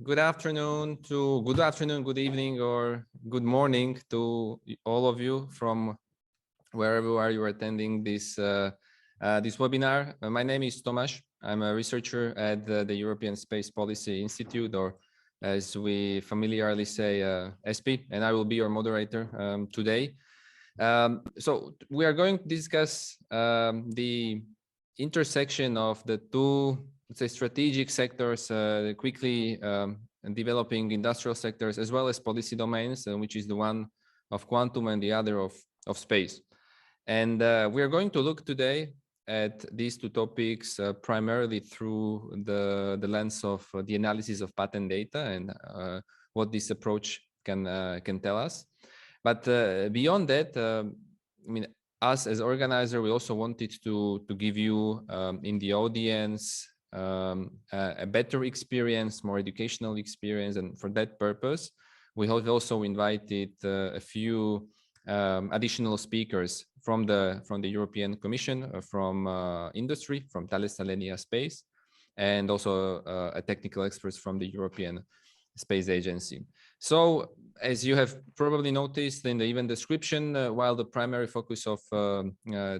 good afternoon, good evening, or good morning to all of you from wherever you are attending this this webinar. My name is Tomasz. I'm a researcher at the European Space Policy Institute, or as we familiarly say, ESPI, and I will be your moderator today. So we are going to discuss the intersection of the two, let's say, strategic sectors, quickly developing industrial sectors, as well as policy domains, which is the one of quantum and the other of space. And we are going to look today at these two topics primarily through the lens of the analysis of patent data and what this approach can tell us. But beyond that, I mean, us as organizer, we also wanted to give you in the audience a better experience, more educational experience, and for that purpose, we have also invited a few additional speakers from the European Commission, from industry, from Thales Alenia Space, and also technical experts from the European Space Agency. So, as you have probably noticed in the event description, while the primary focus of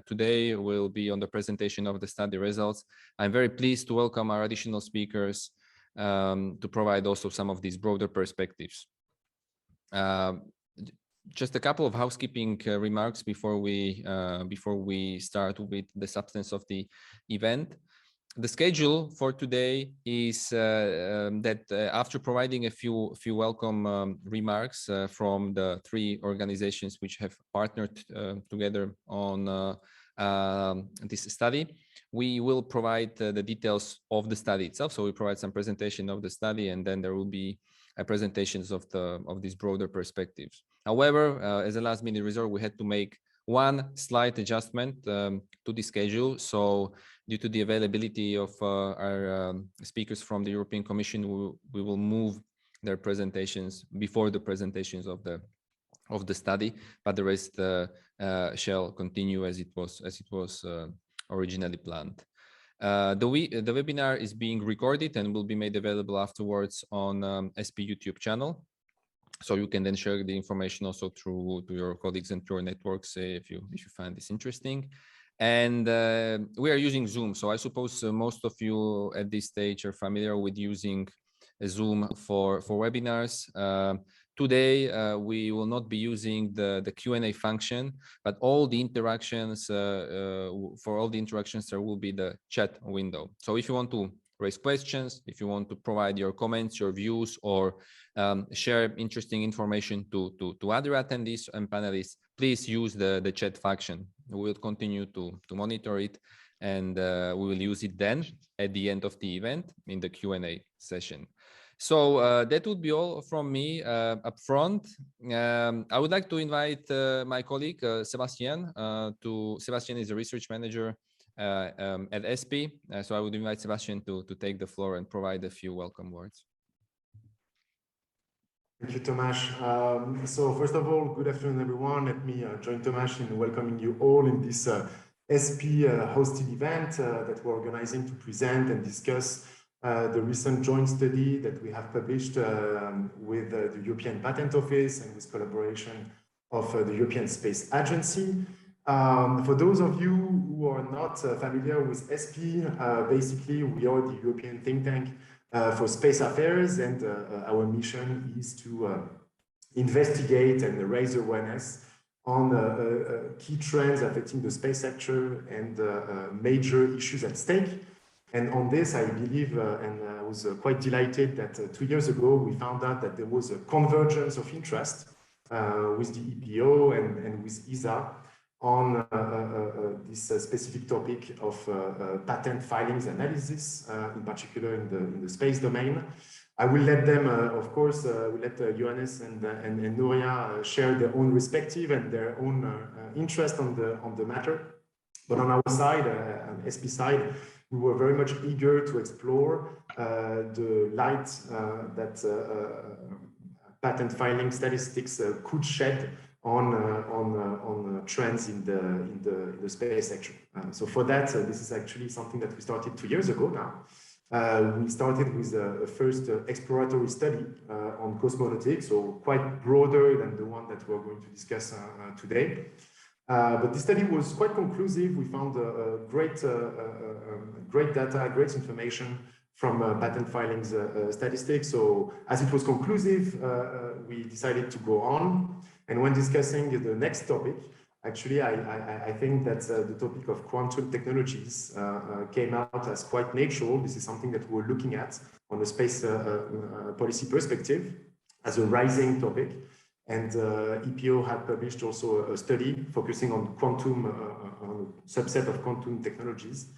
today will be on the presentation of the study results, I'm very pleased to welcome our additional speakers to provide also some of these broader perspectives. Just a couple of housekeeping remarks before we start with the substance of the event. The schedule for today is that after providing a few welcome remarks from the three organizations which have partnered together on this study, we will provide the details of the study itself. So we provide some presentation of the study, and then there will be presentations of these broader perspectives. However, as a last-minute resort, we had to make one slight adjustment to the schedule. So due to the availability of our speakers from the European Commission, we will move their presentations before the presentations of the study, but the rest shall continue as it was originally planned. The webinar is being recorded and will be made available afterwards on ESPI YouTube channel. So you can then share the information also to your colleagues and to your networks if you find this interesting. And we are using Zoom. So I suppose most of you at this stage are familiar with using Zoom for webinars. Today, we will not be using the Q&A function, but all the interactions, for all the interactions, there will be the chat window. So if you want to raise questions, if you want to provide your comments, your views, or share interesting information to other attendees and panelists, please use the chat function. We will continue to monitor it, and we will use it then at the end of the event in the Q&A session. So that would be all from me up front. I would like to invite my colleague, Sebastian. Sebastian is a research manager at ESPI. So I would invite Sebastian to take the floor and provide a few welcome words. Thank you, Tomasz. So first of all, good afternoon, everyone. Let me join Tomasz in welcoming you all in this ESPI hosted event that we're organizing to present and discuss the recent joint study that we have published with the European Patent Office and with collaboration of the European Space Agency. For those of you who are not familiar with ESPI, basically we are the European think tank for space affairs, and our mission is to investigate and raise awareness on key trends affecting the space sector and major issues at stake. And on this, I believe, and I was quite delighted that 2 years ago, we found out that there was a convergence of interest with the EPO and with ESA on this specific topic of patent filings analysis, in particular in the space domain. I will let them, of course, we'll let Johannes and Nuria share their own respective and their own interest on the matter. But on our side, on ESPI side, we were very much eager to explore the light that patent filing statistics could shed on trends in the space sector. So for that, this is actually something that we started 2 years ago now. We started with a first exploratory study on cosmonautics, so quite broader than the one that we're going to discuss today. But this study was quite conclusive. We found great data, great information from patent filings statistics. So as it was conclusive, we decided to go on. And when discussing the next topic, actually, I think that the topic of quantum technologies came out as quite natural. This is something that we're looking at on a space policy perspective as a rising topic. And EPO had published also a study focusing on quantum, on a subset of quantum technologies.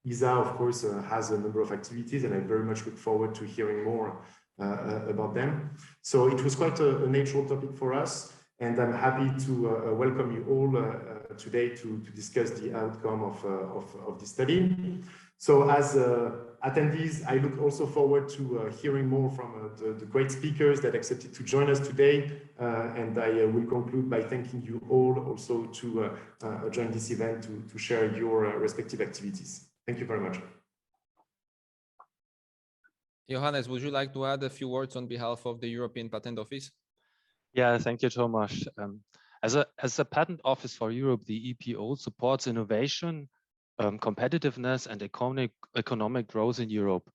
ESA, of course, has a number of activities, and I very much look forward to hearing more about them. So it was quite a natural topic for us, and I'm happy to welcome you all today to discuss the outcome of this study. So as attendees, I look also forward to hearing more from the great speakers that accepted to join us today. And I will conclude by thanking you all also to join this event to share your respective activities. Thank you very much. Johannes, would you like to add a few words on behalf of the European Patent Office? Yeah, thank you, Thomas. As a patent office for Europe, the EPO supports innovation, competitiveness, and economic growth in Europe.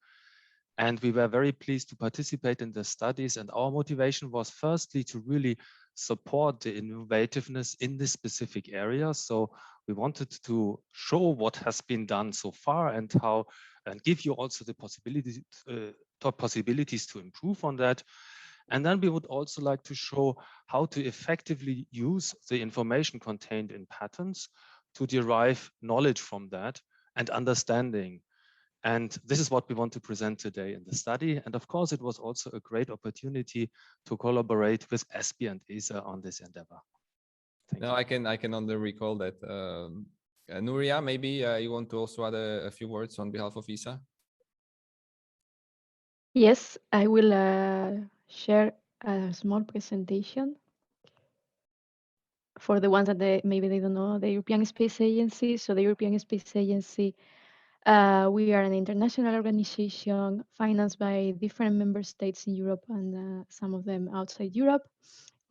And we were very pleased to participate in the studies. And our motivation was firstly to really support the innovativeness in this specific area. So we wanted to show what has been done so far and how, and give you also the possibilities to improve on that. And then we would also like to show how to effectively use the information contained in patents to derive knowledge from that and understanding. And this is what we want to present today in the study. And of course, it was also a great opportunity to collaborate with ESPI and ESA on this endeavor. Thank you. I can only recall that. Nuria, maybe you want to also add a few words on behalf of ESA? Yes, I will share a small presentation for the ones that maybe they don't know the European Space Agency. So the European Space Agency, we are an international organization financed by different member states in Europe and some of them outside Europe.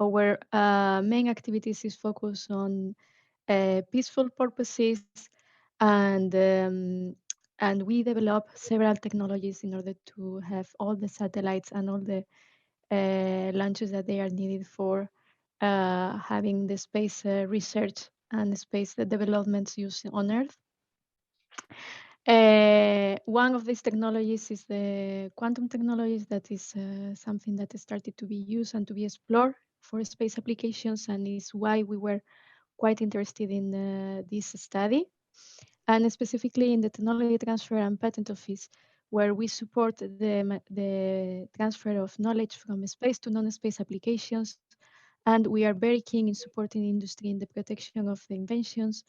Our main activities is focused on peaceful purposes, and we develop several technologies in order to have all the satellites and all the launches that they are needed for having the space research and space developments used on Earth. One of these technologies is the quantum technologies. That is something that started to be used and to be explored for space applications, and is why we were quite interested in this study, and specifically in the Technology Transfer and Patent Office, where we support the transfer of knowledge from space to non-space applications. And we are very keen in supporting industry in the protection of the inventions.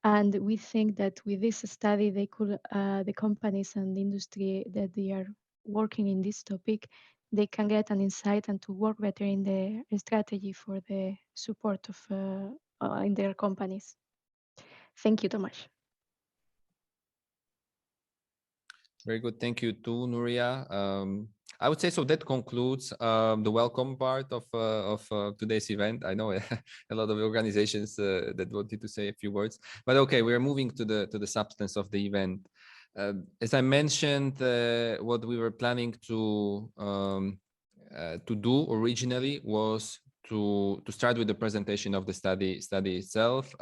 And we think that with this study, they could, the companies and the industry that they are working in this topic, they can get an insight and to work better in the strategy for the support of in their companies. Thank you, Tomasz. Very good. Thank you too, Nuria. I would say so that concludes the welcome part of today's event. I know a lot of organizations that wanted to say a few words, but okay, we're moving to the substance of the event. As I mentioned, what we were planning to do originally was to start with the presentation of the study itself.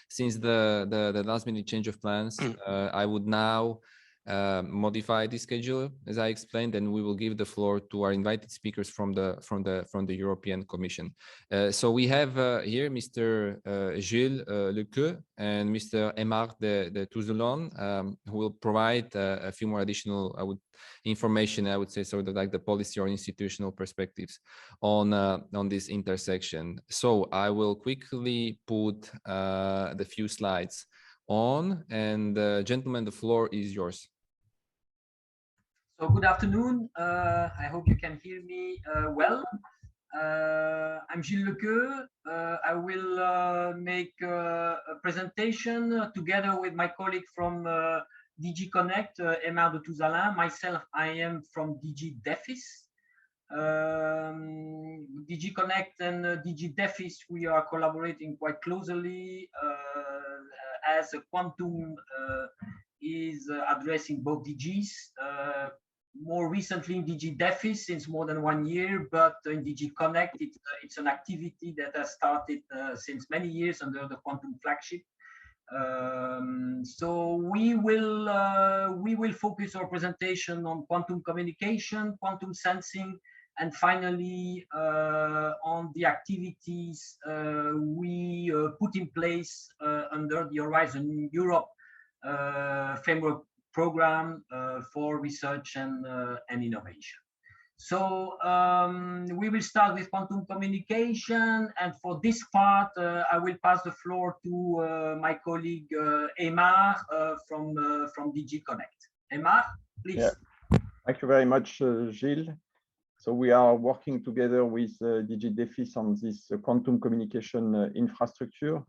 Since the last minute change of plans, I would now modify the schedule as I explained, and we will give the floor to our invited speakers from the European Commission. So we have here Mr. Gilles Lequeux and Mr. Aymar de Touzelon, who will provide a few more additional information, I would say, sort of like the policy or institutional perspectives on this intersection. So I will quickly put the few slides on, and gentlemen, the floor is yours. So good afternoon. I hope you can hear me well. I'm Gilles Lequeux. I will make a presentation together with my colleague from DG Connect, Aymar de Touzalin. Myself, I am from DG Defis. DG Connect and DG Defis, we are collaborating quite closely as Quantum is addressing both DGs. More recently in DG Defis since more than 1 year, but in DG Connect, it's an activity that has started since many years under the Quantum flagship. So we will focus our presentation on quantum communication, quantum sensing, and finally on the activities we put in place under the Horizon Europe framework program for research and innovation. So we will start with quantum communication, and for this part, I will pass the floor to my colleague Aymar from DG Connect. Aymar, please. Yeah. Thank you very much, Gilles. So we are working together with DG Defis on this quantum communication infrastructure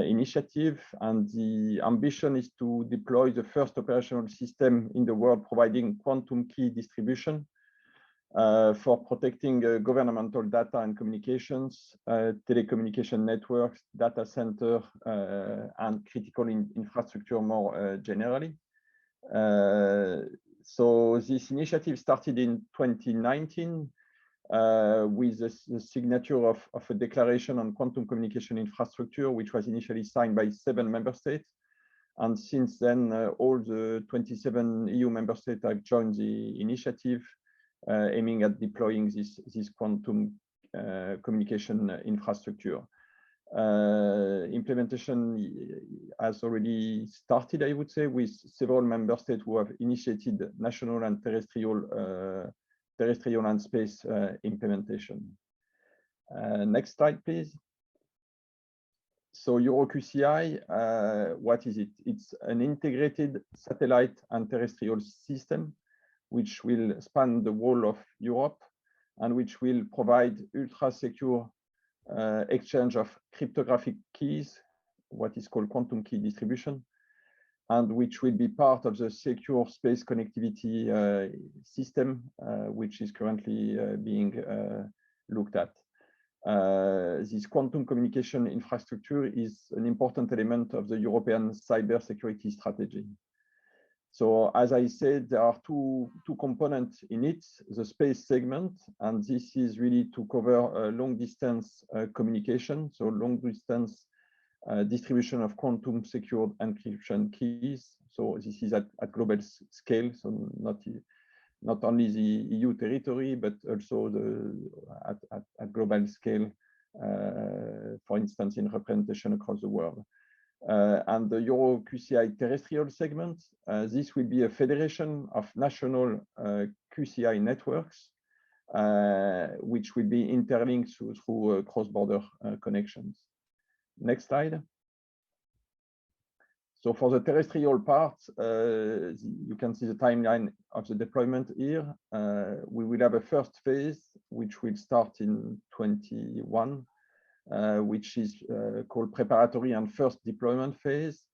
initiative, and the ambition is to deploy the first operational system in the world providing quantum key distribution for protecting governmental data and communications, telecommunication networks, data center, and critical infrastructure more generally. So this initiative started in 2019 with the signature of a declaration on quantum communication infrastructure, which was initially signed by 7 member states. And since then, all the 27 EU member states have joined the initiative, aiming at deploying this quantum communication infrastructure. Implementation has already started, I would say, with several member states who have initiated national and terrestrial and space implementation. Next slide, please. So EuroQCI, what is it? It's an integrated satellite and terrestrial system which will span the whole of Europe and which will provide ultra-secure exchange of cryptographic keys, what is called quantum key distribution, and which will be part of the secure space connectivity system, which is currently being looked at. This quantum communication infrastructure is an important element of the European cybersecurity strategy. So as I said, there are two components in it, the space segment, and this is really to cover long distance communication, so long distance distribution of quantum secured encryption keys. So this is at global scale, so not only the EU territory, but also at global scale, for instance, in representation across the world. And the EuroQCI terrestrial segment, this will be a federation of national QCI networks, which will be interlinked through cross-border connections. Next slide. So for the terrestrial part, you can see the timeline of the deployment here. We will have a first phase, which will start in 2021. Which is called preparatory and first deployment phase.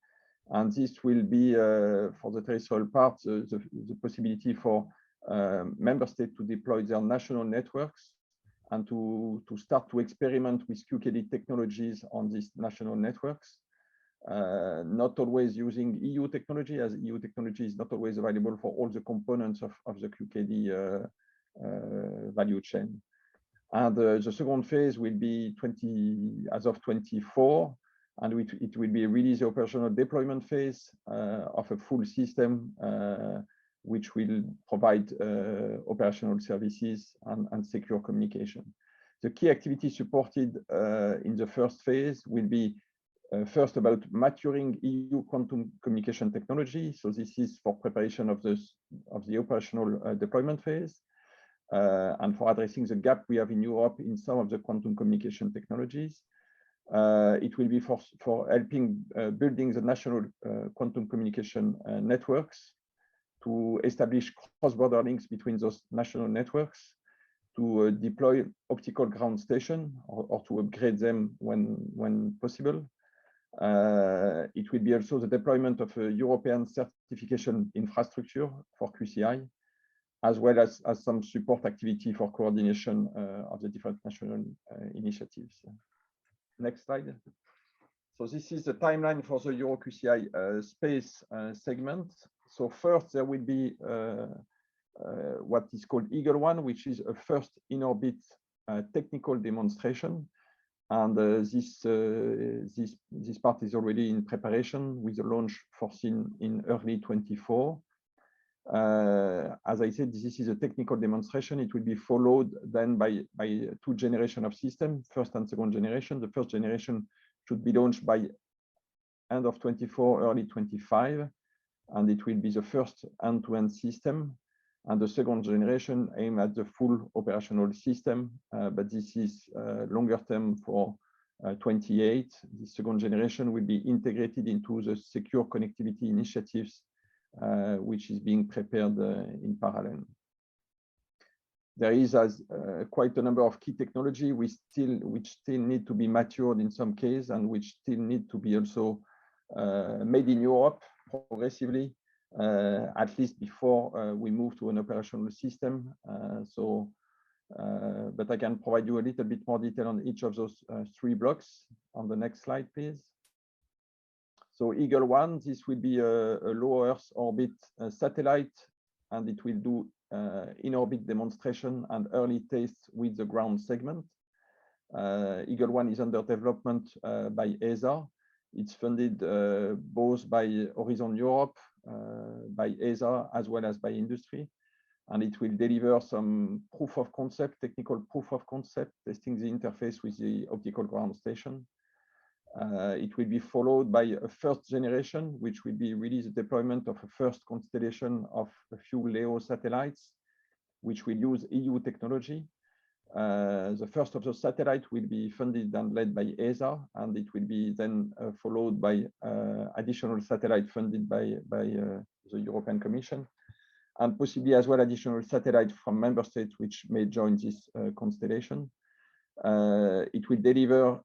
And this will be, for the terrestrial part, the possibility for member states to deploy their national networks and to start to experiment with QKD technologies on these national networks. Not always using EU technology, as EU technology is not always available for all the components of the QKD value chain. And the second phase will be as of 24, and it will be really the operational deployment phase of a full system, which will provide operational services and secure communication. The key activities supported in the first phase will be first about maturing EU quantum communication technology. So this is for preparation of the operational deployment phase. And for addressing the gap we have in Europe in some of the quantum communication technologies. It will be for helping building the national quantum communication networks, to establish cross-border links between those national networks, to deploy optical ground station or to upgrade them when possible, It will be also the deployment of a European certification infrastructure for QCI, as well as some support activity for coordination of the different national initiatives. Next slide. So this is the timeline for the EuroQCI space segment. So first, there will be what is called Eagle One, which is a first in-orbit technical demonstration. And this part is already in preparation with a launch foreseen in early 24. As I said, this is a technical demonstration. It will be followed then by 2 generations of systems, first and second generation. The first generation should be launched by end of 24, early 25, and it will be the first end-to-end system. And the second generation aim at the full operational system, but this is longer term for 28. The second generation will be integrated into the secure connectivity initiatives, which is being prepared in parallel. There is quite a number of key technology which still need to be matured in some case, and which still need to be also made in Europe progressively, at least before we move to an operational system. But I can provide you a little bit more detail on each of those 3 blocks. On the next slide, please. So Eagle One, this will be a low Earth orbit satellite, and it will do in-orbit demonstration and early tests with the ground segment. Eagle One is under development by ESA. It's funded both by Horizon Europe, by ESA, as well as by industry. And it will deliver some proof of concept, technical proof of concept, testing the interface with the optical ground station. It will be followed by a first generation, which will be really the deployment of a first constellation of a few LEO satellites, which will use EU technology. The first of the satellite will be funded and led by ESA, and it will be then followed by additional satellite funded by the European Commission, and possibly as well additional satellites from member states which may join this constellation. It will deliver,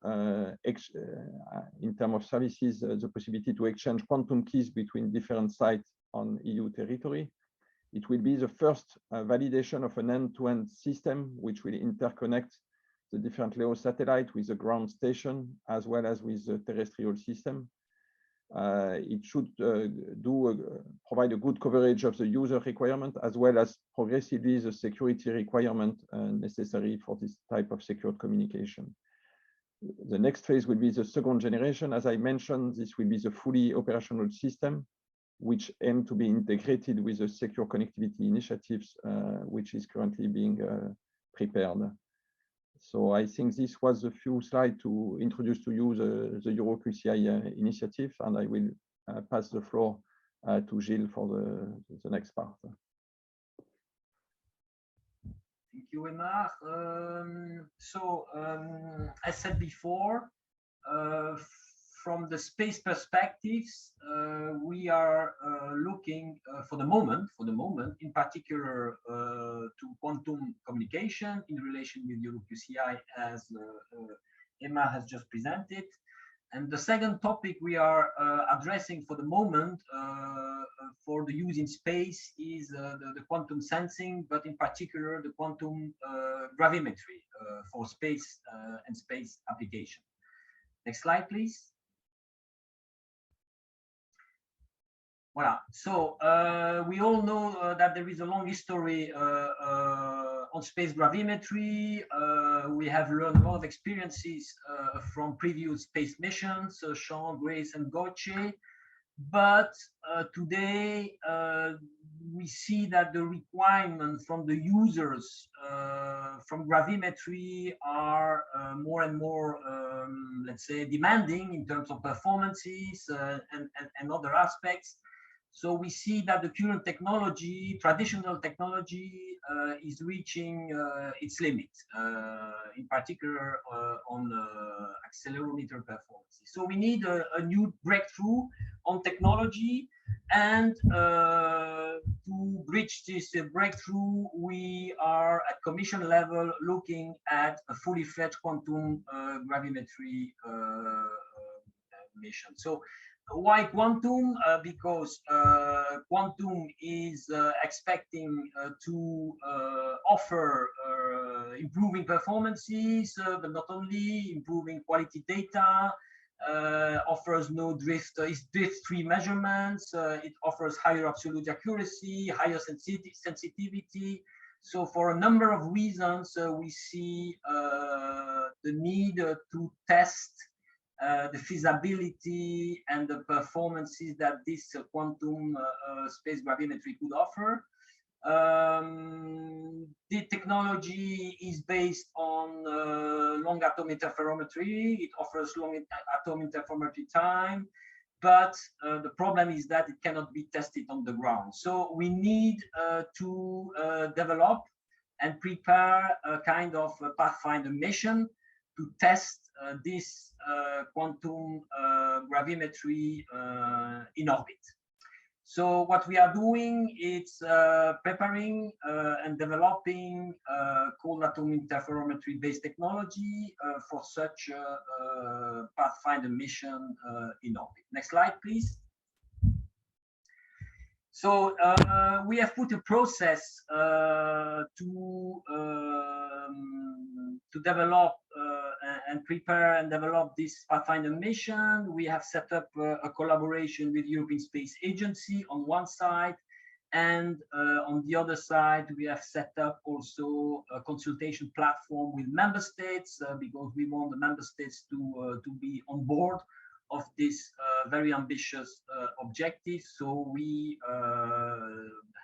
in terms of services, the possibility to exchange quantum keys between different sites on EU territory. It will be the first validation of an end-to-end system, which will interconnect the different LEO satellites with the ground station, as well as with the terrestrial system. It should provide a good coverage of the user requirement, as well as progressively the security requirement necessary for this type of secured communication. The next phase will be the second generation. As I mentioned, this will be the fully operational system, which aim to be integrated with the secure connectivity initiatives, which is currently being prepared. So I think this was a few slides to introduce to you the EuroQCI initiative, and I will pass the floor to Gilles for the next part. Thank you, Aymar. As said before, from the space perspectives, we are looking for the moment, in particular, to quantum communication in relation with EuroQCI, as Aymar has just presented. And the second topic we are addressing for the moment for the use in space is the quantum sensing, but in particular the quantum gravimetry for space and space application. Next slide, please. Voilà. So we all know that there is a long history on space gravimetry. We have learned a lot of experiences from previous space missions, Sean, Grace, and Gauthier. But today we see that the requirements from the users from gravimetry are more and more, let's say, demanding in terms of performances and other aspects. So we see that the current technology, traditional technology, is reaching its limit, in particular on accelerometer performances. So we need a new breakthrough on technology, and to bridge this breakthrough, we are at commission level looking at a fully fledged quantum gravimetry mission. So why quantum? Because quantum is expecting to offer improving performances, but not only improving quality data, offers no drift, is drift-free measurements, it offers higher absolute accuracy, higher sensitivity. So for a number of reasons, we see the need to test the feasibility and the performances that this quantum space gravimetry could offer. The technology is based on long atom interferometry. It offers long atom interferometry time, but the problem is that it cannot be tested on the ground. So we need to develop and prepare a kind of a pathfinder mission to test this quantum gravimetry in orbit. So what we are doing is preparing and developing cold atom interferometry based technology for such a pathfinder mission in orbit. Next slide, please. So we have put a process to develop and prepare and develop this pathfinder mission. We have set up a collaboration with European Space Agency on one side, and on the other side, we have set up also a consultation platform with member states because we want the member states to be on board of this very ambitious objective. So we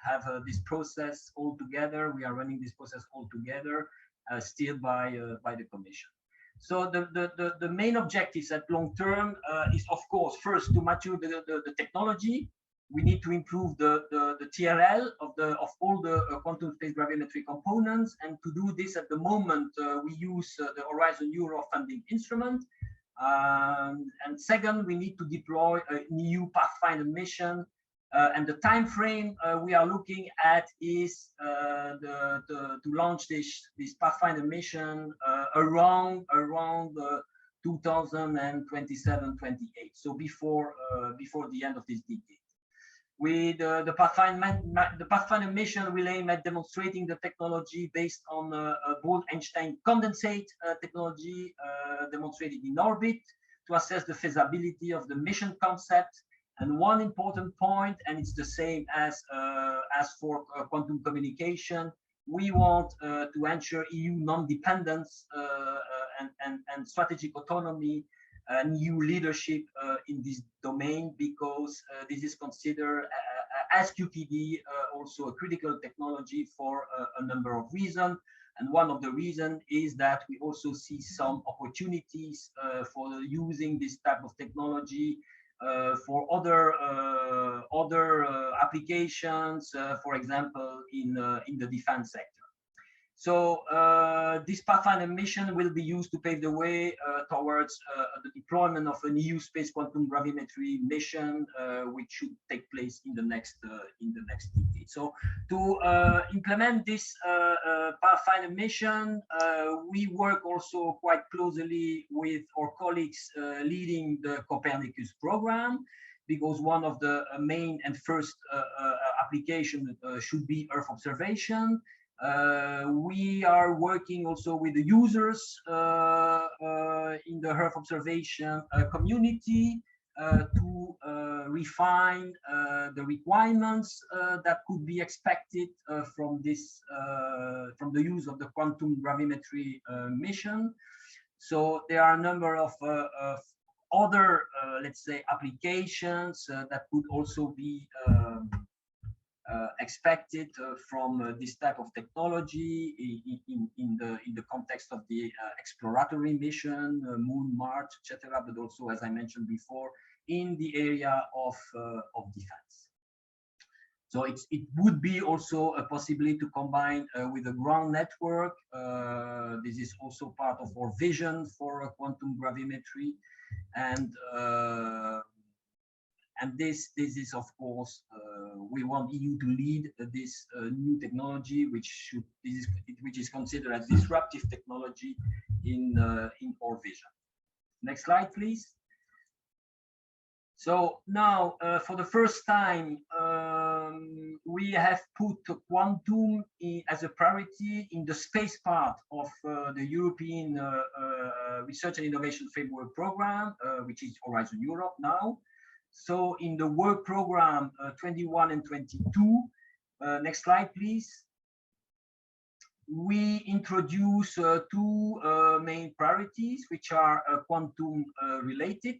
have this process all together. We are running this process all together, steered by the Commission. So the main objectives at long term is, of course, first to mature the technology. We need to improve the TRL of all the quantum space gravimetry components, and to do this at the moment we use the Horizon Euro funding instrument. And second, we need to deploy a new pathfinder mission, and the time frame we are looking at is to launch this pathfinder mission around 2027-28, so before the end of this decade. With the pathfinder mission will aim at demonstrating the technology based on Bose-Einstein condensate technology demonstrated in orbit to assess the feasibility of the mission concept. And one important point, and it's the same as for quantum communication, we want to ensure EU non-dependence and strategic autonomy and EU leadership in this domain, because this is considered as QPD also a critical technology for a number of reasons. And one of the reasons is that we also see some opportunities for using this type of technology for other applications, for example, in the defense sector. So this pathfinder mission will be used to pave the way towards the deployment of an EU space quantum gravimetry mission, which should take place in the next decade. So to implement this pathfinder mission, we work also quite closely with our colleagues leading the Copernicus program, because one of the main and first application should be Earth observation. We are working also with the users in the Earth observation community to refine the requirements that could be expected from this from the use of the quantum gravimetry mission. So there are a number of other, let's say, applications that could also be expected from this type of technology in the context of the exploratory mission, Moon, Mars, etc., but also, as I mentioned before, in the area of defense. So it would be also a possibility to combine with a ground network. This is also part of our vision for quantum gravimetry, and this is, of course, we want EU to lead this new technology, which is considered as disruptive technology in our vision. Next slide, please. So now, for the first time, we have put quantum as a priority in the space part of the European Research and Innovation Framework Program, which is Horizon Europe now. So in the work program 21 and 22, next slide, please. We introduce two main priorities, which are quantum related.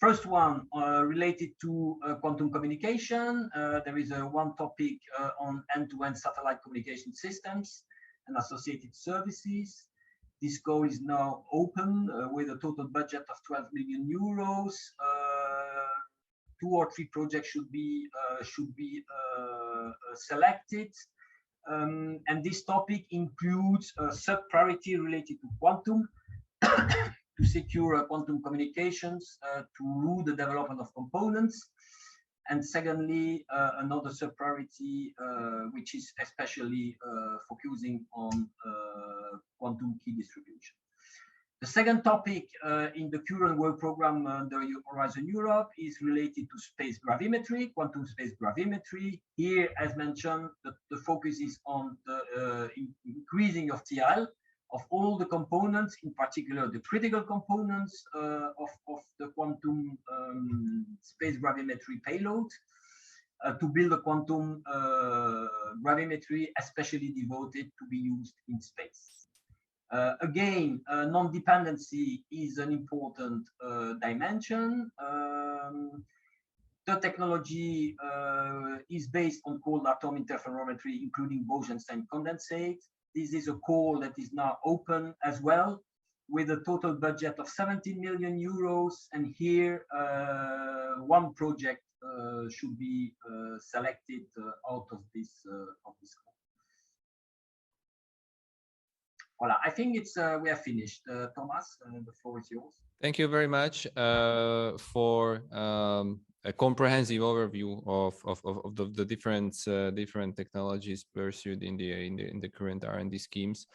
First one related to quantum communication. There is one topic on end-to-end satellite communication systems and associated services. This goal is now open with a total budget of 12 million euros. 2 or 3 projects should be selected. And this topic includes a sub-priority related to quantum to secure quantum communications, to the development of components. And secondly, another sub-priority, which is especially focusing on quantum key distribution. The second topic in the current work program under Horizon Europe is related to space gravimetry, quantum space gravimetry. Here, as mentioned, the focus is on the increasing of TRL of all the components, in particular the critical components of the quantum space gravimetry payload, to build a quantum gravimetry especially devoted to be used in space. Again, non-dependency is an important dimension. The technology is based on cold atom interferometry, including Bose-Einstein condensate. This is a call that is now open as well, with a total budget of 17 million euros. And here, one project should be selected out of this call. Voilà, I think it's we are finished. Thomas, the floor is yours. Thank you very much for a comprehensive overview of the different technologies pursued in the current R&D schemes.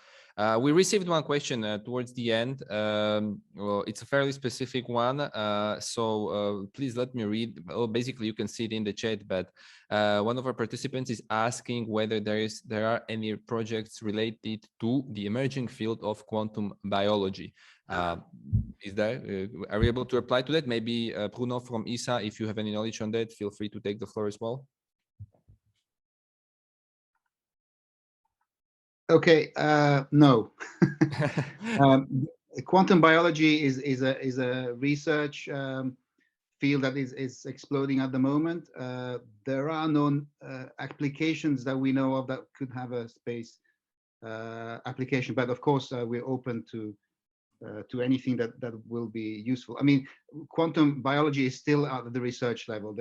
We received one question towards the end. Well, it's a fairly specific one, so please let me read. Well, basically, you can see it in the chat, but one of our participants is asking whether there are any projects related to the emerging field of quantum biology. Is there? Are we able to reply to that? Maybe Bruno from ESA, if you have any knowledge on that, feel free to take the floor as well. Okay, no. Quantum biology is a research field that is exploding at the moment. There are no applications that we know of that could have a space application, but of course we're open to anything that will be useful. I mean, quantum biology is still at the research level.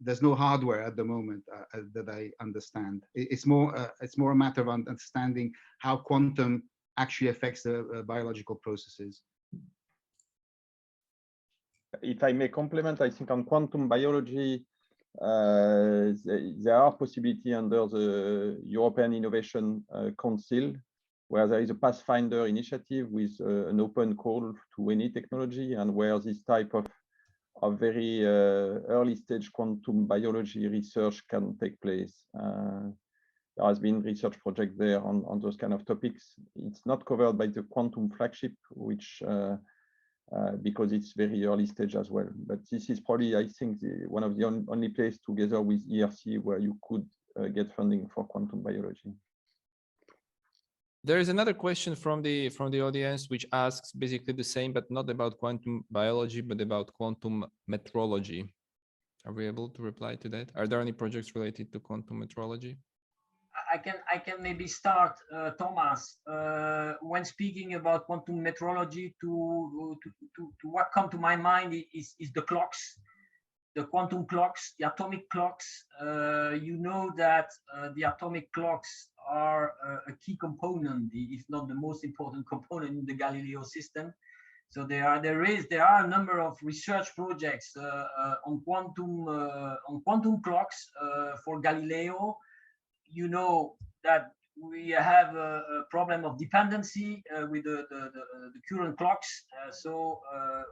There's no hardware at the moment that I understand. It's more a matter of understanding how quantum actually affects the biological processes. If I may complement, I think on quantum biology, there are possibilities under the European Innovation Council, where there is a Pathfinder initiative with an open call to any technology, and where this type of very early stage quantum biology research can take place. There has been research project there on those kind of topics. It's not covered by the quantum flagship, which because it's very early stage as well. But this is probably, I think, one of the only place together with ERC where you could get funding for quantum biology. There is another question from the audience which asks basically the same, but not about quantum biology, but about quantum metrology. Are we able to reply to that? Are there any projects related to quantum metrology? I can maybe start, Thomas. When speaking about quantum metrology, to what come to my mind is the clocks, the quantum clocks, the atomic clocks. You know that the atomic clocks are a key component, if not the most important component in the Galileo system. So there are a number of research projects on quantum clocks for Galileo. You know that we have a problem of dependency with the current clocks. So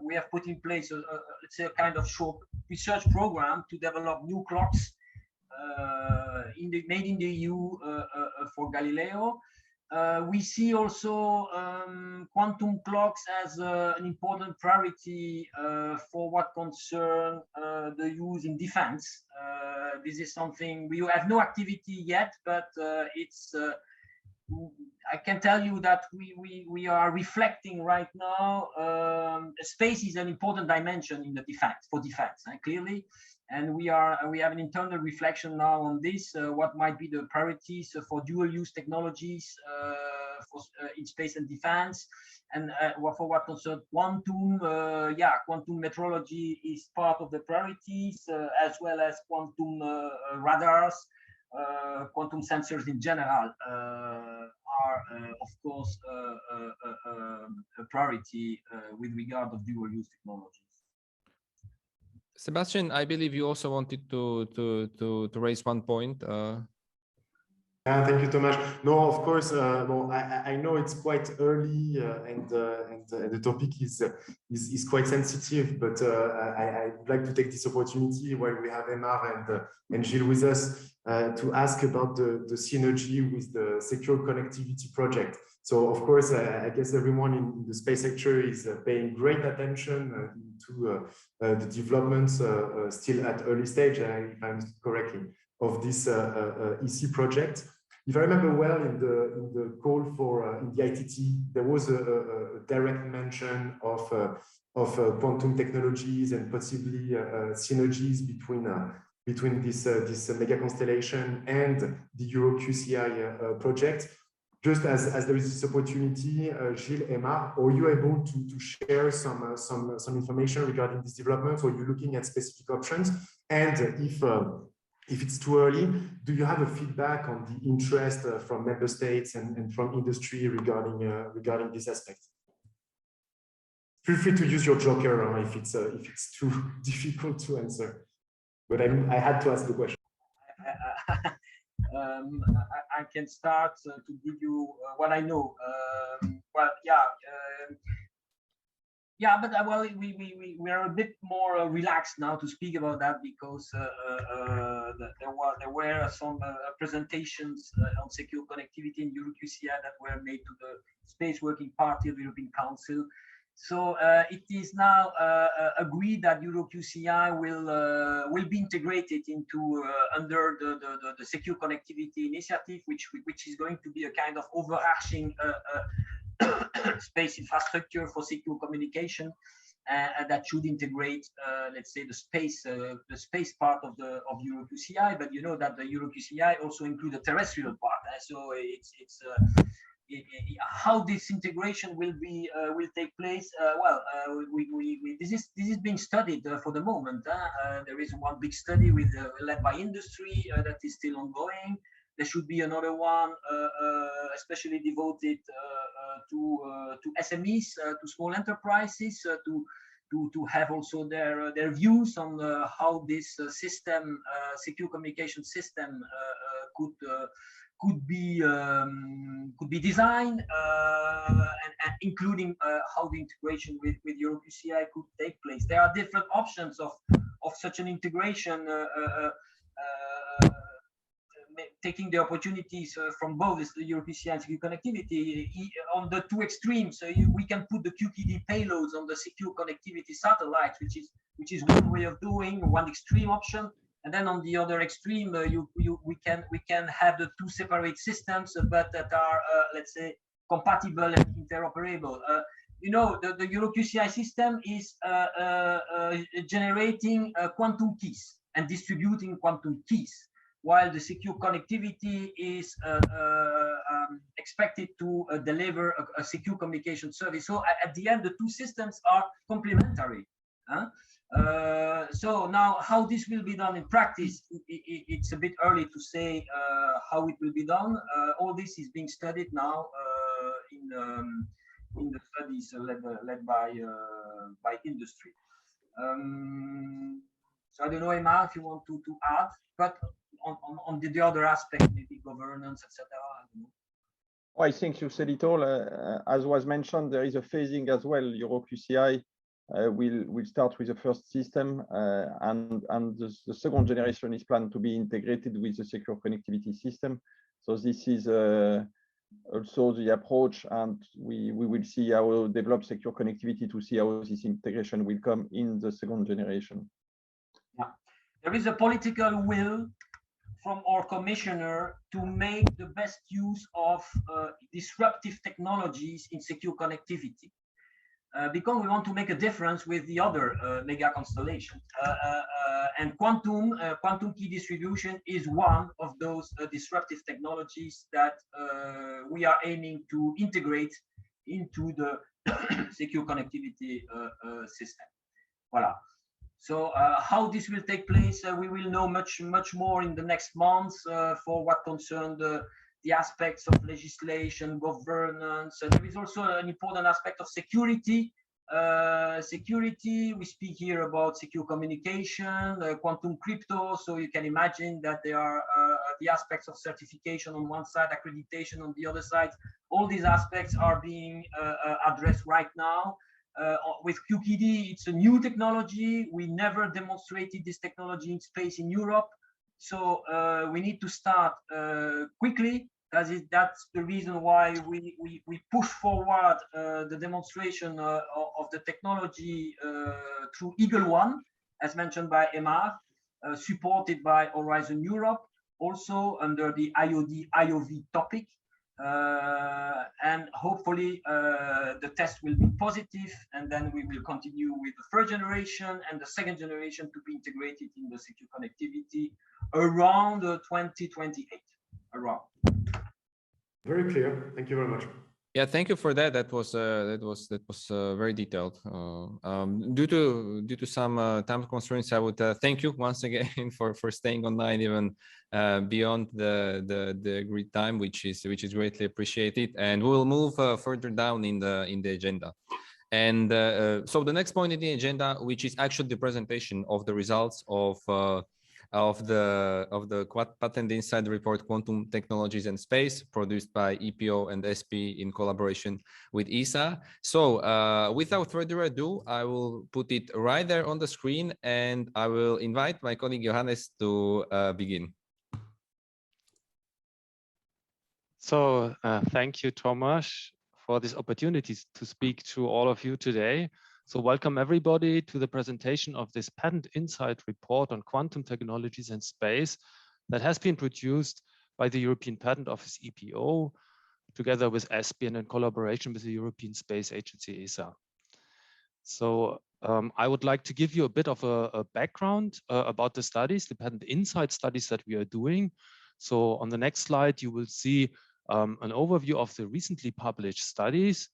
we have put in place, let's say, a kind of short research program to develop new clocks made in the EU for Galileo. We see also quantum clocks as an important priority for what concern the use in defense. This is something we have no activity yet, but it's I can tell you that we are reflecting right now. Space is an important dimension in the defense clearly, and we have an internal reflection now on this. What might be the priorities for dual-use technologies in space and defense, and for what concerns quantum, quantum metrology is part of the priorities, as well as quantum radars. Quantum sensors in general are, of course, a priority with regard of dual-use technologies. Sebastian, I believe you also wanted to raise one point. Yeah, thank you, Tomasz. No, of course. Well, I know it's quite early, and the topic is quite sensitive. But I would like to take this opportunity while we have Emar and Gilles with us to ask about the synergy with the secure connectivity project. So, of course, I guess everyone in the space sector is paying great attention to the developments still at early stage, if I understood correctly, of this EC project. If I remember well, in the call for in the ITT, there was a direct mention of quantum technologies and possibly synergies between this mega constellation and the EuroQCI project. Just as there is this opportunity, Gilles, Emma, are you able to share some information regarding this development? Or are you looking at specific options? And if it's too early, do you have a feedback on the interest from member states and from industry regarding this aspect? Feel free to use your joker if it's too difficult to answer. But I had to ask the question. I can start to give you what I know. But well, we are a bit more relaxed now to speak about that, because there were some presentations on secure connectivity in EuroQCI that were made to the Space Working Party of the European Council. So it is now agreed that EuroQCI will be integrated into under the secure connectivity initiative, which is going to be a kind of overarching space infrastructure for secure communication that should integrate, let's say, the space part of EuroQCI. But you know that the EuroQCI also includes a terrestrial part, so it's how this integration will take place. This is being studied for the moment. There is one big study led by industry that is still ongoing. There should be another one, especially devoted to SMEs, to small enterprises, to have also their views on how this system, secure communication system, could be designed, and including how the integration with EuroQCI could take place. There are different options of such an integration. Taking the opportunities from both the EuroQCI and secure connectivity on the two extremes. So we can put the QKD payloads on the secure connectivity satellites, which is one way of doing, one extreme option. And then on the other extreme, we can have the two separate systems, but that are let's say compatible and interoperable. You know, the EuroQCI system is generating quantum keys and distributing quantum keys, while the secure connectivity is expected to deliver a secure communication service. So at the end, the two systems are complementary. So now, how this will be done in practice, it's a bit early to say how it will be done. All this is being studied now in the studies led by industry. So I don't know, Emma, if you want to add, but on the other aspect, maybe governance, etc. I think you said it all. As was mentioned, there is a phasing as well. EuroQCI will start with the first system, and the second generation is planned to be integrated with the secure connectivity system. So this is also the approach, and we will see how we'll develop secure connectivity to see how this integration will come in the second generation. Yeah, there is a political will from our commissioner to make the best use of disruptive technologies in secure connectivity. Because we want to make a difference with the other mega constellations. And quantum key distribution is one of those disruptive technologies that we are aiming to integrate into the secure connectivity system. Voilà. So how this will take place, we will know much more in the next months for what concerns the aspects of legislation, governance. There is also an important aspect of security. Security, we speak here about secure communication, quantum crypto. So you can imagine that there are the aspects of certification on one side, accreditation on the other side. All these aspects are being addressed right now. With QKD, it's a new technology. We never demonstrated this technology in space in Europe. So we need to start quickly. That's the reason why we push forward the demonstration of the technology through Eagle One, as mentioned by Emma, supported by Horizon Europe, also under the IOV topic. And hopefully the test will be positive, and then we will continue with the third generation and the second generation to be integrated in the secure connectivity around 2028. Around. Very clear. Thank you very much. Yeah, thank you for that. That was very detailed. Due to some time constraints, I would thank you once again for staying online even beyond the agreed time, which is greatly appreciated. And we will move further down in the agenda. And so the next point in the agenda, which is actually the presentation of the results of the Patent Insight Report Quantum Technologies and Space, produced by EPO and ESPI in collaboration with ESA. So without further ado, I will put it right there on the screen, and I will invite my colleague Johannes to begin. So thank you, Tomasz, for this opportunity to speak to all of you today. So welcome everybody to the presentation of this Patent Insight Report on Quantum Technologies and Space that has been produced by the European Patent Office EPO together with ESPI and in collaboration with the European Space Agency ESA. So I would like to give you a bit of a background about the studies, the Patent Insight studies that we are doing. So on the next slide, you will see an overview of the recently published studies.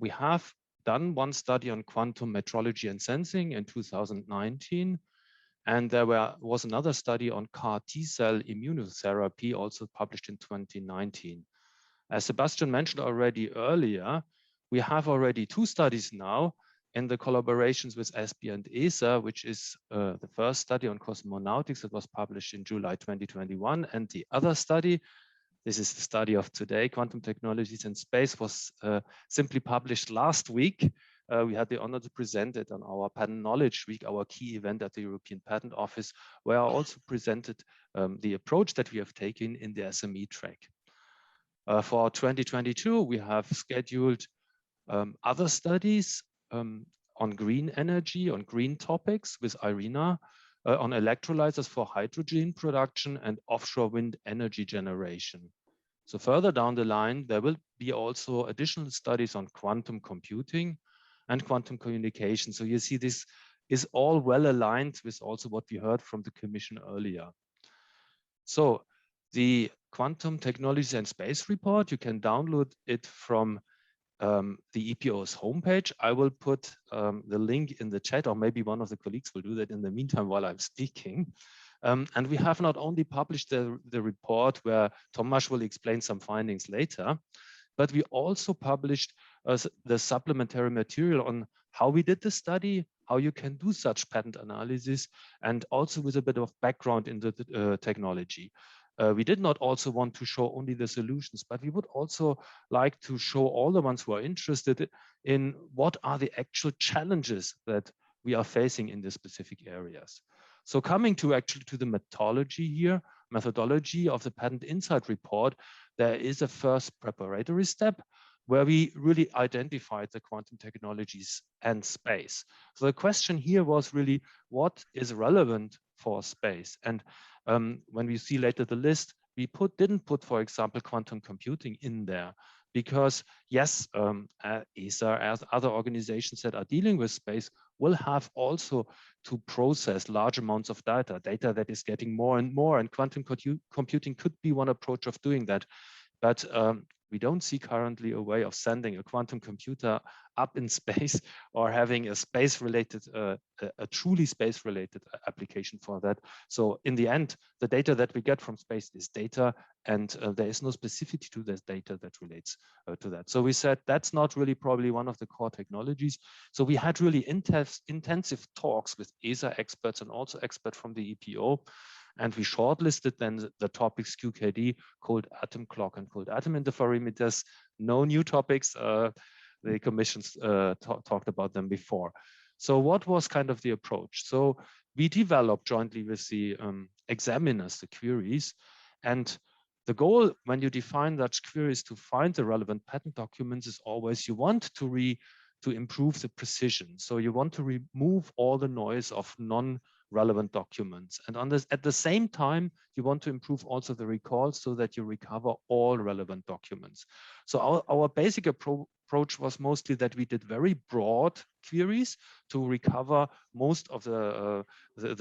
We have done one study on quantum metrology and sensing in 2019. And there was another study on CAR T-cell immunotherapy, also published in 2019. As Sebastian mentioned already earlier, we have already two studies now in the collaborations with ESPI and ESA, which is the first study on cosmonautics that was published in July 2021. And the other study, this is the study of today, Quantum Technologies and Space, was simply published last week. We had the honor to present it on our Patent Knowledge Week, our key event at the European Patent Office, where I also presented the approach that we have taken in the SME track. For 2022, we have scheduled other studies on green energy, on green topics with IRENA, on electrolyzers for hydrogen production and offshore wind energy generation. So further down the line, there will be also additional studies on quantum computing and quantum communication. So you see this is all well aligned with also what we heard from the Commission earlier. So the Quantum Technologies and Space report, you can download it from the EPO's homepage. I will put the link in the chat, or maybe one of the colleagues will do that in the meantime while I'm speaking. And we have not only published the report where Tomasz will explain some findings later, but we also published the supplementary material on how we did the study, how you can do such patent analysis, and also with a bit of background in the technology. We did not also want to show only the solutions, but we would also like to show all the ones who are interested in what are the actual challenges that we are facing in the specific areas. So coming to actually to the methodology of the Patent Insight Report, there is a first preparatory step where we really identified the quantum technologies and space. So the question here was really, what is relevant for space? And when we see later the list, we didn't put, for example, quantum computing in there, because yes, ESA, as other organizations that are dealing with space, will have also to process large amounts of data that is getting more and more, and quantum computing could be one approach of doing that. But we don't see currently a way of sending a quantum computer up in space or having a space-related, a truly space-related application for that. So in the end, the data that we get from space is data, and there is no specificity to this data that relates to that. So we said that's not really probably one of the core technologies. So we had really intensive talks with ESA experts and also experts from the EPO. And we shortlisted then the topics QKD, cold atom clock, and cold atom interferometers. No new topics. The commissions talked about them before. So what was kind of the approach? So we developed jointly with the examiners the queries. And the goal when you define such queries to find the relevant patent documents is always you want to improve the precision. So you want to remove all the noise of non-relevant documents. And at the same time, you want to improve also the recall so that you recover all relevant documents. So our basic approach was mostly that we did very broad queries to recover most of the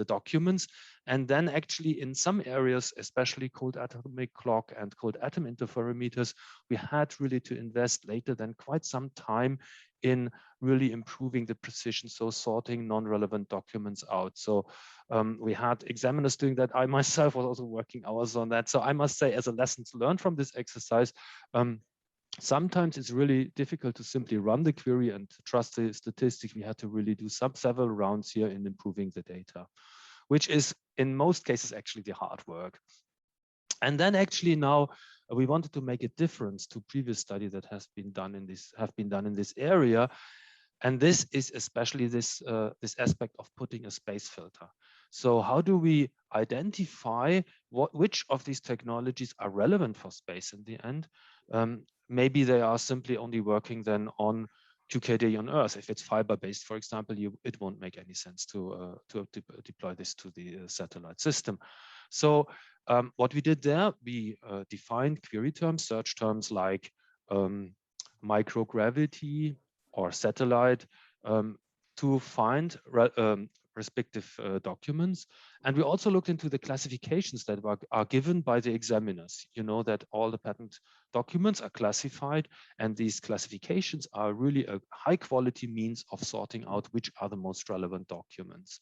documents. And then actually in some areas, especially cold atomic clock and cold atom interferometers, we had really to invest later than quite some time in really improving the precision, so sorting non-relevant documents out. So we had examiners doing that. I myself was also working hours on that. So I must say, as a lesson to learn from this exercise, sometimes it's really difficult to simply run the query and trust the statistics. We had to really do several rounds here in improving the data, which is in most cases actually the hard work. And then actually now we wanted to make a difference to previous study that have been done in this area. And this is especially this aspect of putting a space filter. So how do we identify which of these technologies are relevant for space in the end? Maybe they are simply only working then on QKD on Earth. If it's fiber-based, for example, it won't make any sense to deploy this to the satellite system. So what we did there, we defined query terms, search terms like microgravity or satellite to find respective documents. And we also looked into the classifications that are given by the examiners. You know that all the patent documents are classified, and these classifications are really a high quality means of sorting out which are the most relevant documents.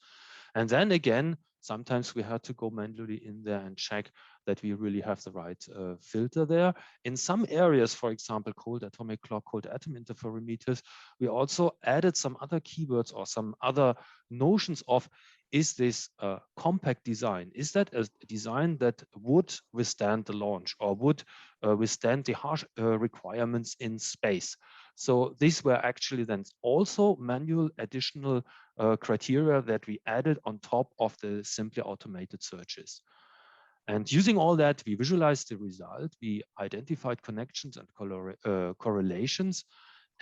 And then again, sometimes we had to go manually in there and check that we really have the right filter there. In some areas, for example, cold atomic clock, cold atom interferometers, we also added some other keywords or some other notions of, is this a compact design? Is that a design that would withstand the launch or would withstand the harsh requirements in space? So these were actually then also manual additional criteria that we added on top of the simply automated searches. And using all that, we visualized the result, we identified connections and correlations,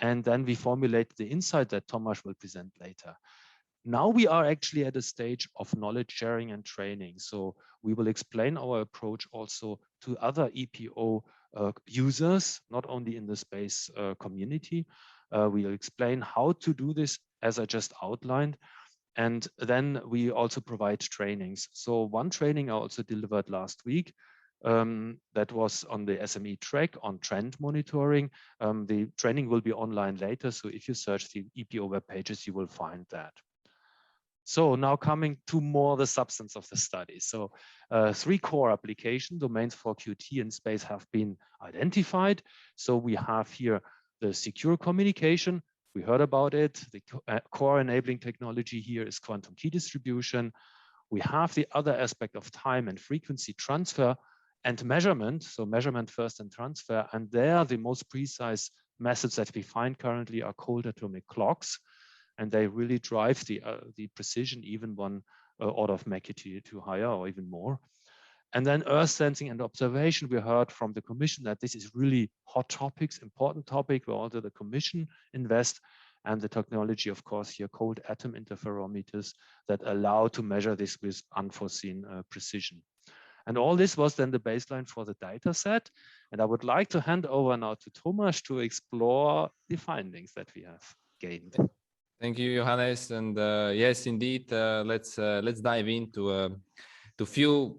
and then we formulated the insight that Thomas will present later. Now we are actually at a stage of knowledge sharing and training. So we will explain our approach also to other EPO users, not only in the space community. We'll explain how to do this as I just outlined. And then we also provide trainings. So one training I also delivered last week that was on the SME track on trend monitoring. The training will be online later. So if you search the EPO web pages, you will find that. So now coming to more the substance of the study. So 3 core application domains for QT in space have been identified. So we have here the secure communication. We heard about it. The core enabling technology here is quantum key distribution. We have the other aspect of time and frequency transfer and measurement, so measurement first and transfer. And there, the most precise methods that we find currently are cold atomic clocks, and they really drive the precision even one order of magnitude higher or even more. And then Earth sensing and observation, we heard from the Commission that this is really hot topics, important topic where also the Commission invest, and the technology, of course, here cold atom interferometers that allow to measure this with unforeseen precision. And all this was then the baseline for the data set. And I would like to hand over now to Thomas to explore the findings that we have gained. Thank you, Johannes. And yes, indeed, let's dive into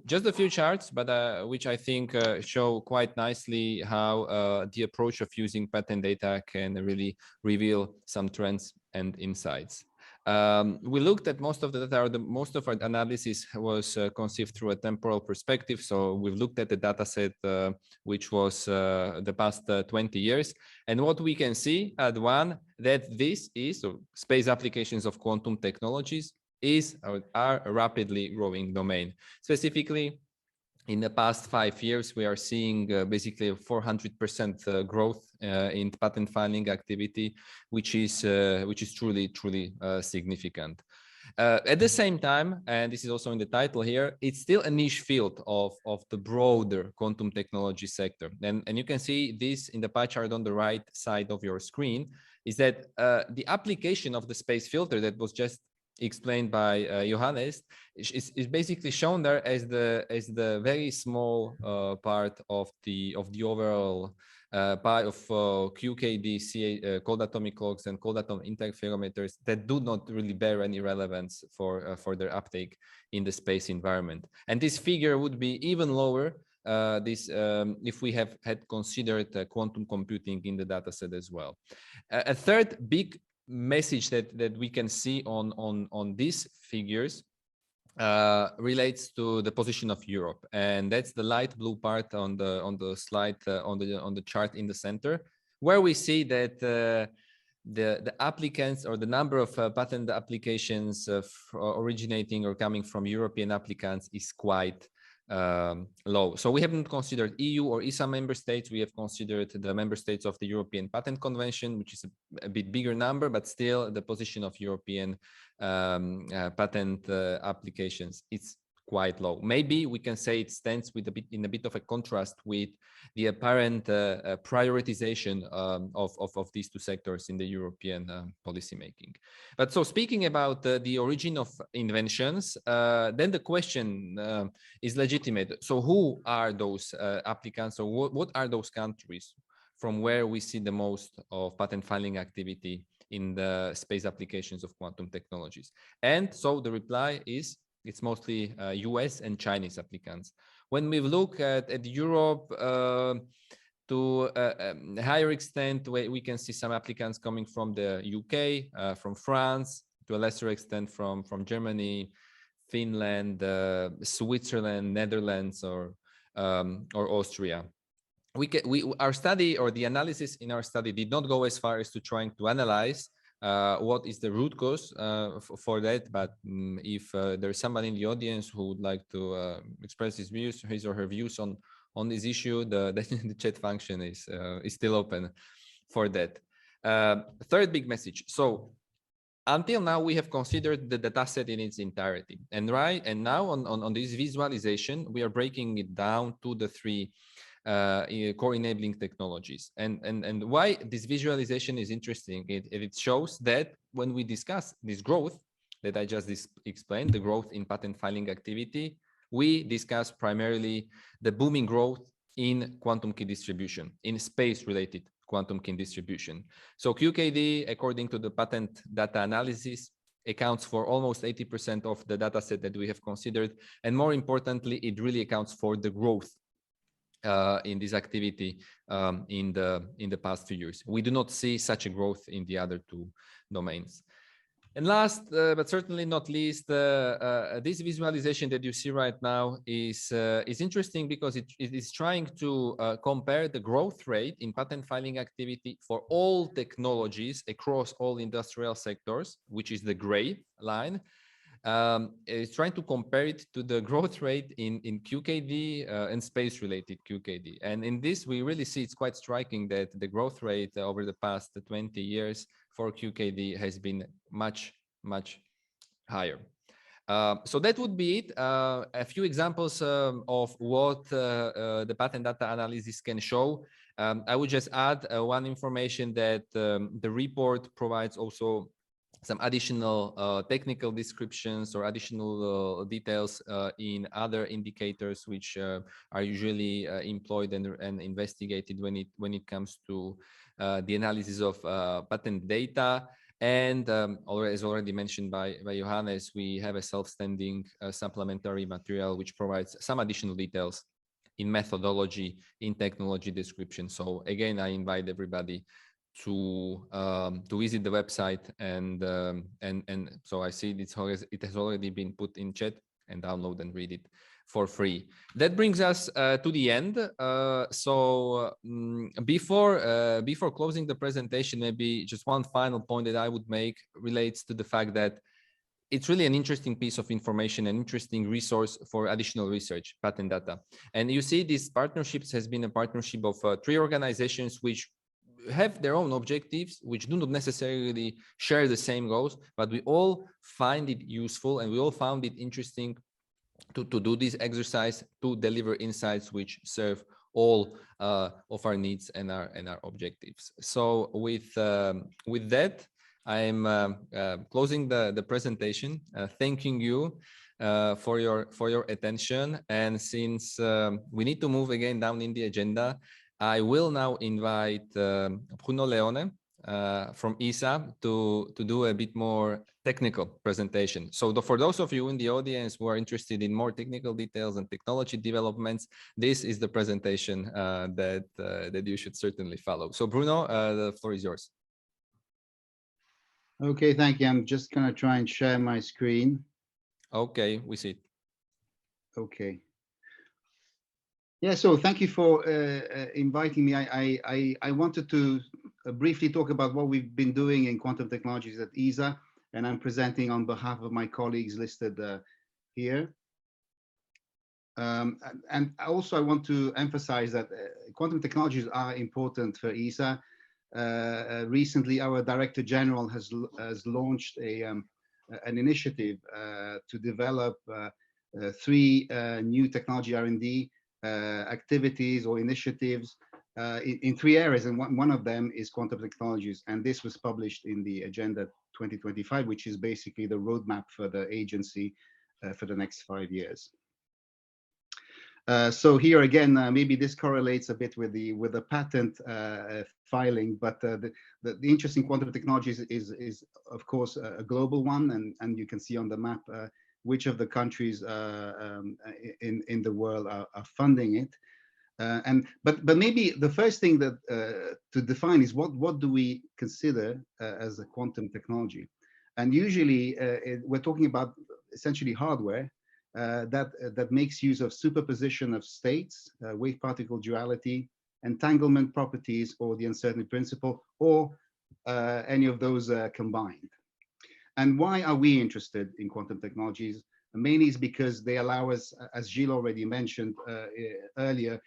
just a few charts, but which I think show quite nicely how the approach of using pattern data can really reveal some trends and insights. We looked at most of the data, or most of our analysis was conceived through a temporal perspective. So we've looked at the data set, which was the past 20 years. And what we can see at one, that this is, so space applications of quantum technologies are a rapidly growing domain. Specifically, in the past 5 years, we are seeing basically a 400% growth in patent filing activity, which is truly significant. At the same time, and this is also in the title here, it's still a niche field of the broader quantum technology sector. And you can see this in the pie chart on the right side of your screen, is that the application of the space filter that was just explained by Johannes is basically shown there as the very small part of the overall pie of QKD, cold atomic clocks and cold atom interferometers that do not really bear any relevance for their uptake in the space environment. And this figure would be even lower if we had considered quantum computing in the dataset as well. A third big message that we can see on these figures relates to the position of Europe, and that's the light blue part on the slide on the chart in the center, where we see that the applicants, or the number of patent applications originating or coming from European applicants is quite low. So we haven't considered EU or ESA member states. We have considered the member states of the European Patent Convention, which is a bit bigger number, but still the position of European patent applications is quite low. Maybe we can say it stands in a bit of a contrast with the apparent prioritization of these two sectors in the European policymaking. But so speaking about the origin of inventions, then the question is legitimate. So who are those applicants, or what are those countries from where we see the most of patent filing activity in the space applications of quantum technologies? And so the reply is, it's mostly US and Chinese applicants. When we look at Europe, to a higher extent, we can see some applicants coming from the UK, from France, to a lesser extent from Germany, Finland, Switzerland, Netherlands, or Austria. Our study, or the analysis in our study, did not go as far as to trying to analyze what is the root cause for that, but if there's somebody in the audience who would like to express his or her views on this issue, the chat function is still open for that. Third big message. So until now, we have considered the dataset in its entirety, and now on this visualization, we are breaking it down to the three core enabling technologies. And why this visualization is interesting, it shows that when we discuss this growth that I just explained, the growth in patent filing activity, we discuss primarily the booming growth in quantum key distribution, in space-related quantum key distribution. So QKD, according to the patent data analysis, accounts for almost 80% of the data set that we have considered. And more importantly, it really accounts for the growth in this activity in the past few years. We do not see such a growth in the other two domains. And last, but certainly not least, this visualization that you see right now is interesting because it is trying to compare the growth rate in patent filing activity for all technologies across all industrial sectors, which is the gray line, is trying to compare it to the growth rate in QKD and space-related QKD. And in this, we really see it's quite striking that the growth rate over the past 20 years for QKD has been much, much higher. So that would be it. A few examples of what the patent data analysis can show. I would just add one information that the report provides also some additional technical descriptions or additional details in other indicators which are usually employed and investigated when it comes to the analysis of patent data. And as already mentioned by Johannes, we have a self-standing supplementary material which provides some additional details in methodology, in technology description. So again, I invite everybody to visit the website, and so I see it has already been put in chat, and download and read it for free. That brings us to the end. Before closing the presentation, maybe just one final point that I would make relates to the fact that it's really an interesting piece of information, an interesting resource for additional research, patent data. And you see, these partnerships has been a partnership of 3 organizations which have their own objectives, which do not necessarily share the same goals, but we all find it useful and we all found it interesting to do this exercise, to deliver insights which serve all of our needs and our objectives. So with that, I'm closing the presentation, thanking you for your attention. And since we need to move again down in the agenda, I will now invite Bruno Leone from ESA to do a bit more technical presentation. So for those of you in the audience who are interested in more technical details and technology developments, this is the presentation that you should certainly follow. So Bruno, the floor is yours. Okay, thank you. I'm just going to try and share my screen. Okay, we see it. Okay. Yeah, so thank you for inviting me. I wanted to briefly talk about what we've been doing in quantum technologies at ESA, and I'm presenting on behalf of my colleagues listed here. And also I want to emphasize that quantum technologies are important for ESA. Recently, our Director General has launched an initiative to develop 3 new technology R&D activities or initiatives in 3 areas, and one of them is quantum technologies. And this was published in the Agenda 2025, which is basically the roadmap for the agency for the next 5 years. So here again, maybe this correlates a bit with the patent filing, but the interesting quantum technologies is of course a global one, and you can see on the map which of the countries in the world are funding it. But maybe the first thing that to define is what do we consider as a quantum technology? And usually we're talking about essentially hardware that makes use of superposition of states, wave particle duality, entanglement properties, or the uncertainty principle, or any of those combined. And why are we interested in quantum technologies? Mainly is because they allow us, as Gilles already mentioned earlier,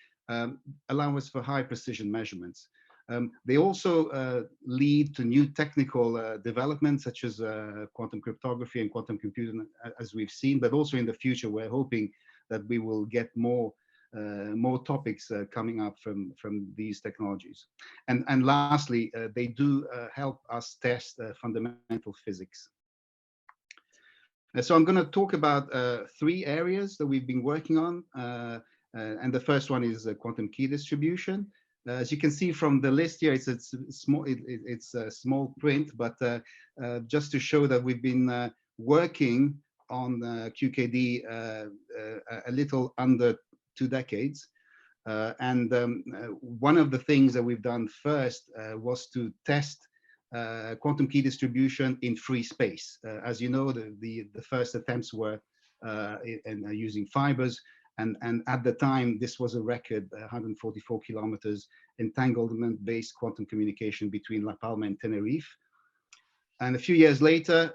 allow us for high precision measurements. They also lead to new technical developments, such as quantum cryptography and quantum computing, as we've seen, but also in the future, we're hoping that we will get more topics coming up from these technologies. And lastly, they do help us test fundamental physics. So I'm going to talk about 3 areas that we've been working on. And the first one is quantum key distribution. As you can see from the list here, it's a small print, but just to show that we've been working on QKD a little under 2 decades. And one of the things that we've done first was to test quantum key distribution in free space. As you know, the first attempts were using fibers. And at the time, this was a record 144 kilometers entanglement-based quantum communication between La Palma and Tenerife. And a few years later,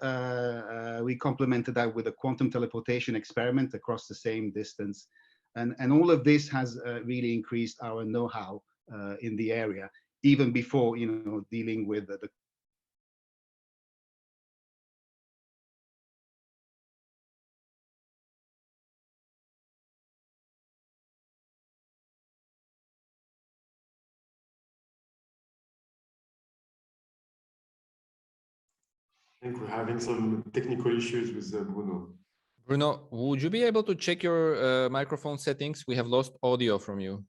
we complemented that with a quantum teleportation experiment across the same distance. And all of this has really increased our know-how in the area, even before, dealing with the I think we're having some technical issues with Bruno. Bruno, would you be able to check your microphone settings? We have lost audio from you.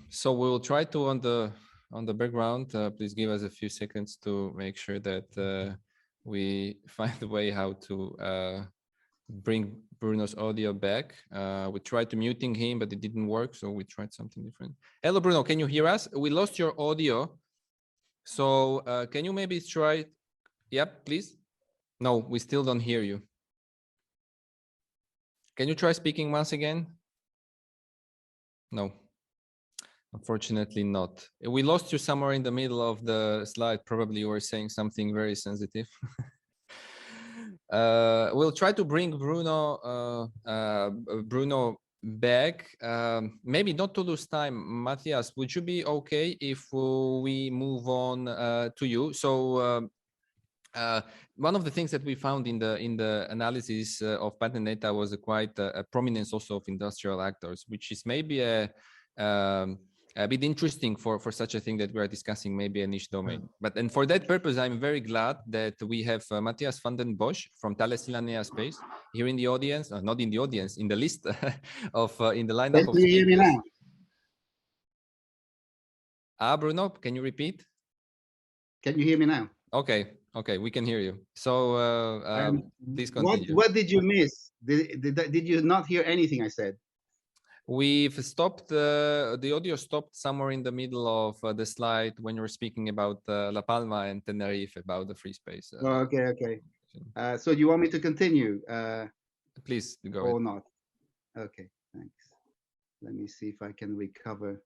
So we'll try to on the background. Please give us a few seconds to make sure that we find a way how to bring Bruno's audio back. We tried to muting him, but it didn't work, so we tried something different. Hello, Bruno, can you hear us? We lost your audio, so can you maybe try? Yep, please. No, we still don't hear you. Can you try speaking once again? No. Unfortunately not. We lost you somewhere in the middle of the slide. Probably you were saying something very sensitive. We'll try to bring Bruno back. Maybe not to lose time. Matthias, would you be okay if we move on to you? So one of the things that we found in the analysis of patent data was quite a prominence also of industrial actors, which is maybe a bit interesting for such a thing that we are discussing, maybe a niche domain. But and for that purpose, I'm very glad that we have Matthias van den Bosch from Thales Silanea Space here in the audience, not in the audience, in the list of in the lineup of speakers. Can you hear me now? Bruno, can you repeat? Can you hear me now? Okay, we can hear you. So please continue. What did you miss? Did you not hear anything I said? We've stopped, the audio stopped somewhere in the middle of the slide when you were speaking about La Palma and Tenerife, about the free space. Okay. So do you want me to continue? Please go or ahead. not? Okay, thanks. Let me see if I can recover.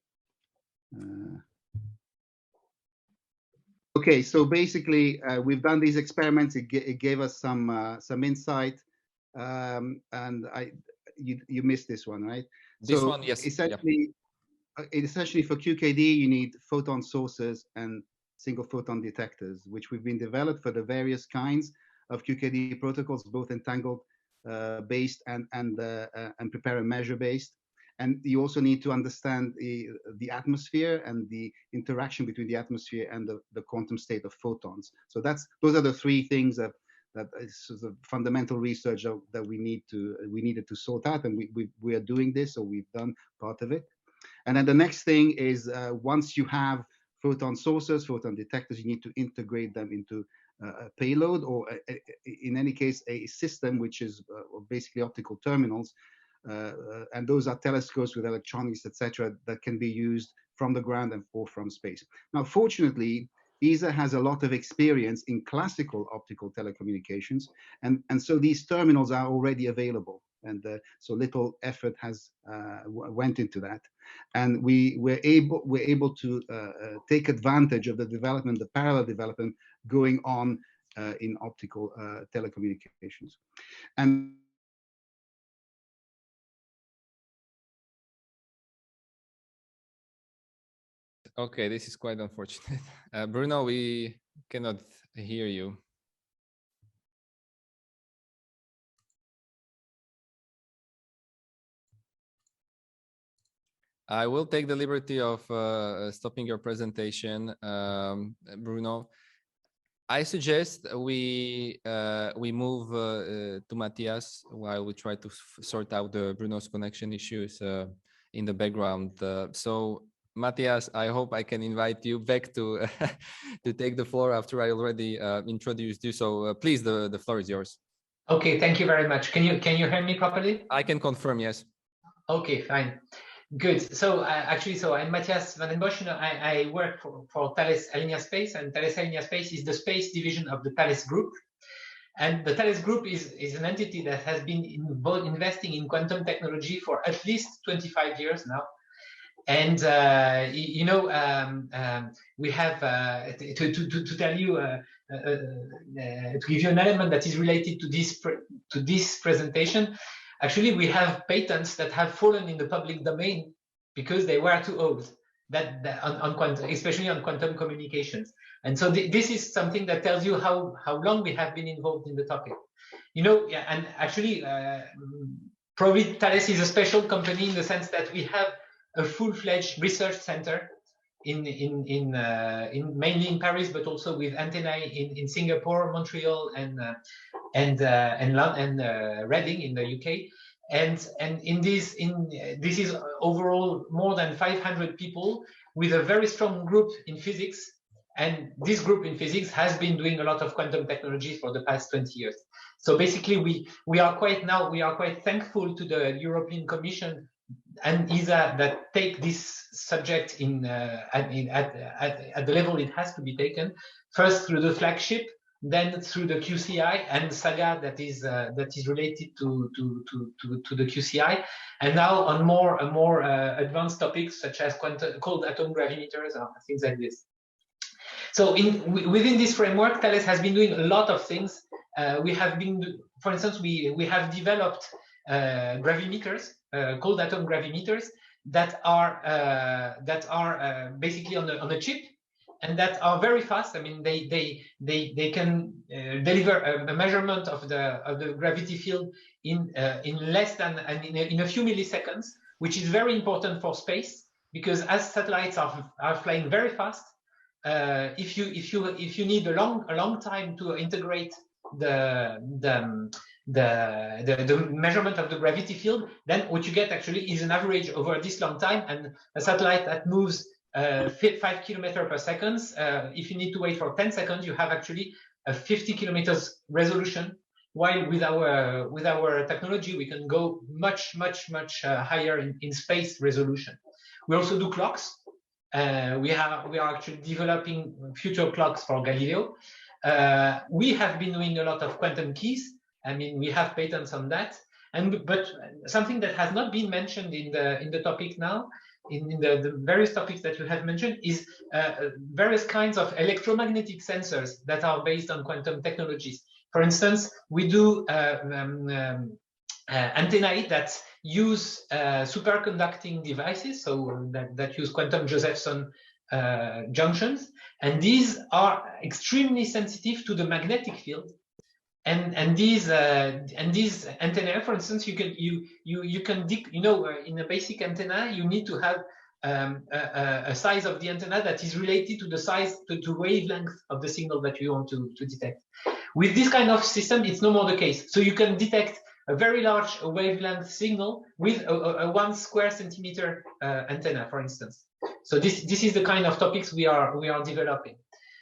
Okay, so basically, we've done these experiments. It gave us some insight, and you missed this one, right? This so one, yes. Essentially, essentially for QKD, you need photon sources and single photon detectors, which we've been developed for the various kinds of QKD protocols, both entangled based and prepare and measure based. And you also need to understand the atmosphere and the interaction between the atmosphere and the quantum state of photons. So those are the three things that is sort of fundamental research that we needed to sort out, and we are doing this, so we've done part of it. And then the next thing is once you have photon sources, photon detectors, you need to integrate them into a payload, or in any case, a system which is basically optical terminals. And those are telescopes with electronics, etc., that can be used from the ground or from space. Now, fortunately, ESA has a lot of experience in classical optical telecommunications, and so these terminals are already available. And so little effort has went into that, and we're able to take advantage of the development, the parallel development going on in optical telecommunications. And Okay, this is quite unfortunate. Bruno, we cannot hear you. I will take the liberty of stopping your presentation, Bruno. I suggest we move to Matthias while we try to sort out the Bruno's connection issues in the background. So Matthias, I hope I can invite you back to to take the floor after I already introduced you. So please, the floor is yours. Okay, thank you very much. Can you hear me properly? I can confirm, yes. Okay, fine. Good. So I'm Matthias van den Bosch. I work for Thales Alenia Space, and Thales Alenia Space is the space division of the Thales Group. And the Thales Group is an entity that has been investing in quantum technology for at least 25 years now. And we have to tell you to give you an element that is related to this presentation. Actually, we have patents that have fallen in the public domain because they were too old. On quantum, especially on quantum communications. And so this is something that tells you how long we have been involved in the topic. And actually, probably Thales is a special company in the sense that we have a full-fledged research center in mainly in Paris, but also with antennae in Singapore, Montreal, and Reading in the UK. And this is overall more than 500 people with a very strong group in physics. And this group in physics has been doing a lot of quantum technology for the past 20 years. So basically, we are quite thankful to the European Commission and ESA that take this subject at the level it has to be taken. First through the flagship, then through the QCI and Saga that is related to the QCI, and now on more advanced topics such as cold atom gravimeters or things like this. So within this framework, Thales has been doing a lot of things. We have been, for instance, we have developed gravimeters, cold atom gravimeters that are basically on a chip, and that are very fast. I mean, they can deliver a measurement of the gravity field in less than in a few milliseconds, which is very important for space because as satellites are flying very fast, if you need a long time to integrate the measurement of the gravity field, then what you get actually is an average over this long time. And a satellite that moves 5 kilometers per second, if you need to wait for 10 seconds, you have actually a 50 kilometers resolution. While with our technology, we can go much higher in space resolution. We also do clocks. We are actually developing future clocks for Galileo. We have been doing a lot of quantum keys. I mean, we have patents on that. But something that has not been mentioned in the topic now, in the various topics that you have mentioned, is various kinds of electromagnetic sensors that are based on quantum technologies. For instance, we do antennae that use superconducting devices, so that use quantum Josephson junctions, and these are extremely sensitive to the magnetic field. And these antennae, for instance, in a basic antenna, you need to have a size of the antenna that is related to the size, to wavelength of the signal that you want to detect. With this kind of system, it's no more the case. So you can detect a very large wavelength signal with a 1 square centimeter antenna, for instance. So this is the kind of topics we are developing.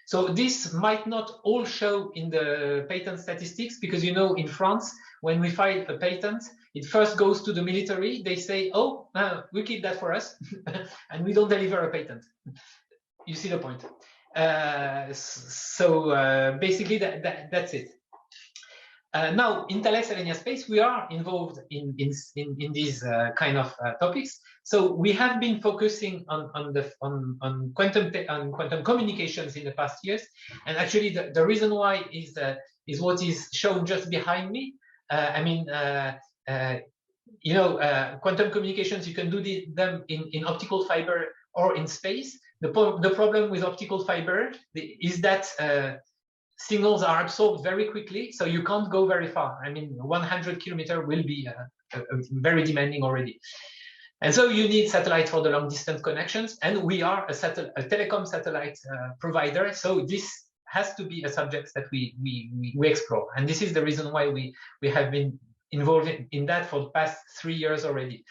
So this might not all show in the patent statistics because, in France, when we file a patent, it first goes to the military. They say, oh, we keep that for us, and we don't deliver a patent. You see the point. Basically, that's it. Now, in Thales Alenia Space, we are involved in these kind of topics. So we have been focusing on quantum communications in the past years, and actually the reason why is what is shown just behind me. Quantum communications, you can do them in optical fiber or in space. The problem with optical fiber is that signals are absorbed very quickly, so you can't go very far. I mean, 100 kilometers will be very demanding already. And so you need satellites for the long distance connections, and we are a telecom satellite provider, so this has to be a subject that we explore. And this is the reason why we have been involved in that for the past 3 years already.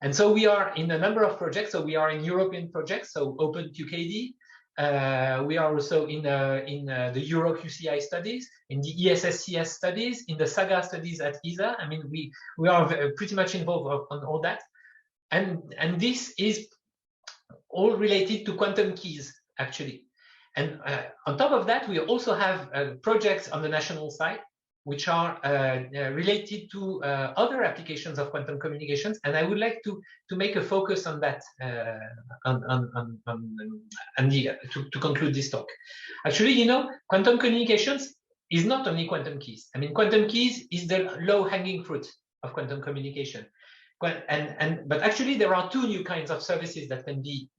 And so we are in a number of projects. So we are in European projects, so OpenQKD. We are also in the Euro QCI studies, in the ESSCS studies, in the SAGA studies at ESA. I mean, we are pretty much involved on all that, and this is all related to quantum keys, actually. And on top of that, we also have projects on the national side, which are related to other applications of quantum communications. And I would like to make a focus on that to conclude this talk. Actually, you know, quantum communications is not only quantum keys. I mean, quantum keys is the low-hanging fruit of quantum communication. But actually, there are two new kinds of services that can be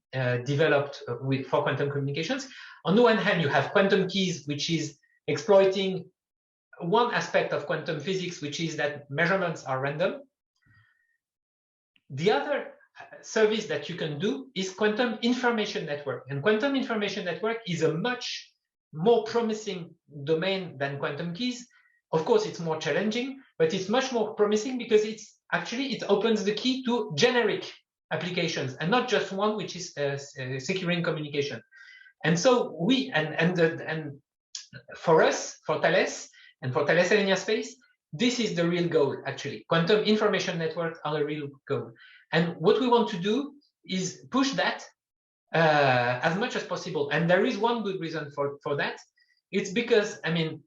developed for quantum communications. On the one hand, you have quantum keys, which is exploiting one aspect of quantum physics, which is that measurements are random. The other service that you can do is quantum information network. And quantum information network is a much more promising domain than quantum keys. Of course, it's more challenging, but it's much more promising because it opens the key to generic applications and not just one which is securing communication. And so for us, for Thales, and for Thales Alenia Space, this is the real goal, actually. Quantum information networks are the real goal. And what we want to do is push that as much as possible. And there is one good reason for that. It's because, I mean,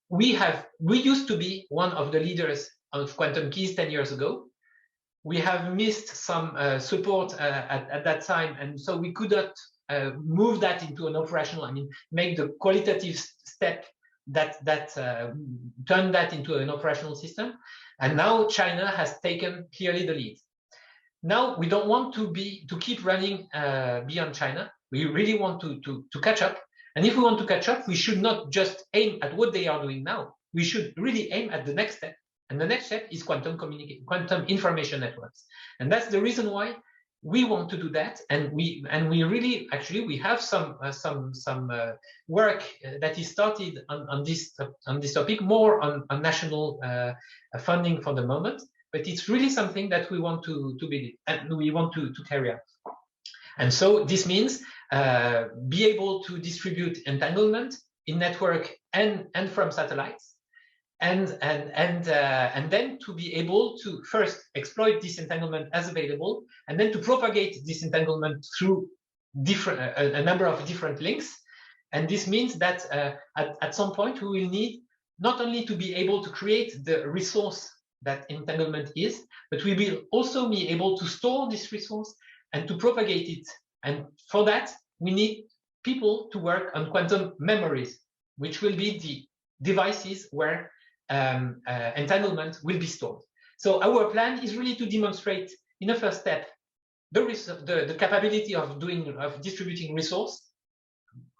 we used to be one of the leaders of quantum keys 10 years ago. We have missed some support at that time. And so we could not move that into an operational, I mean, make the qualitative step that turned that into an operational system. And now China has taken clearly the lead. Now we don't want to keep running beyond China. We really want to catch up. And if we want to catch up, we should not just aim at what they are doing now. We should really aim at the next step. And the next step is quantum information networks. And that's the reason why we want to do that. And we really, actually, we have some work that is started on this topic, more on national funding for the moment. But it's really something that we want to build and we want to carry out. And so this means be able to distribute entanglement in network and from satellites. And then to be able to first exploit this entanglement as available, and then to propagate this entanglement through a number of different links. And this means that at some point we will need not only to be able to create the resource that entanglement is, but we will also be able to store this resource and to propagate it. And for that, we need people to work on quantum memories, which will be the devices where entanglement will be stored. So our plan is really to demonstrate in a first step the capability of distributing resource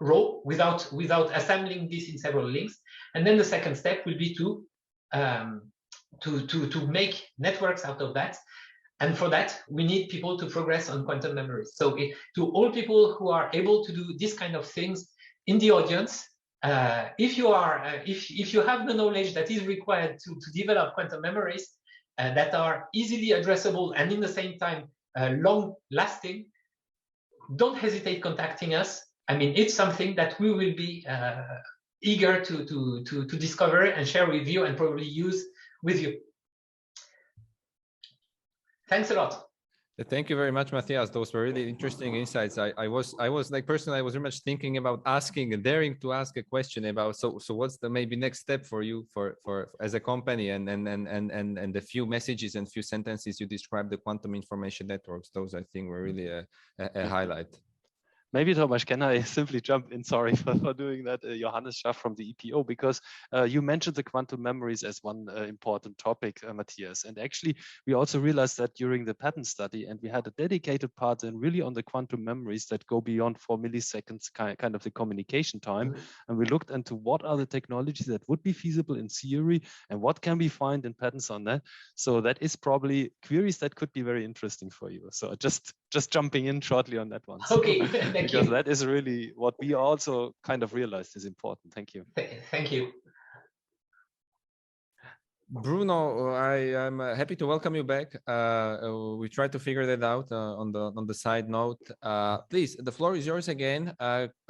raw without assembling this in several links. And then the second step will be to make networks out of that. And for that, we need people to progress on quantum memories. So to all people who are able to do this kind of things in the audience, if you have the knowledge that is required to develop quantum memories that are easily addressable and in the same time long lasting, don't hesitate contacting us. I mean, it's something that we will be eager to discover and share with you and probably use with you. Thanks a lot. Thank you very much, Matthias. Those were really interesting insights. I was like personally, I was very much thinking about asking and daring to ask a question about so what's the maybe next step for you for as a company and the few messages and few sentences you described the quantum information networks. Those I think were really a highlight. Maybe, Thomas, can I simply jump in? Sorry for doing that, Johannes Schaff from the EPO, because you mentioned the quantum memories as one important topic, Matthias. And actually, we also realized that during the patent study, and we had a dedicated part then really on the quantum memories that go beyond 4 milliseconds, kind of the communication time. And we looked into what are the technologies that would be feasible in theory and what can we find in patents on that. So that is probably queries that could be very interesting for you. So just jumping in shortly on that one. Okay. Because that is really what we also kind of realized is important. Thank you. Thank you. Bruno, I'm happy to welcome you back. We tried to figure that out on the side note. Please, the floor is yours again.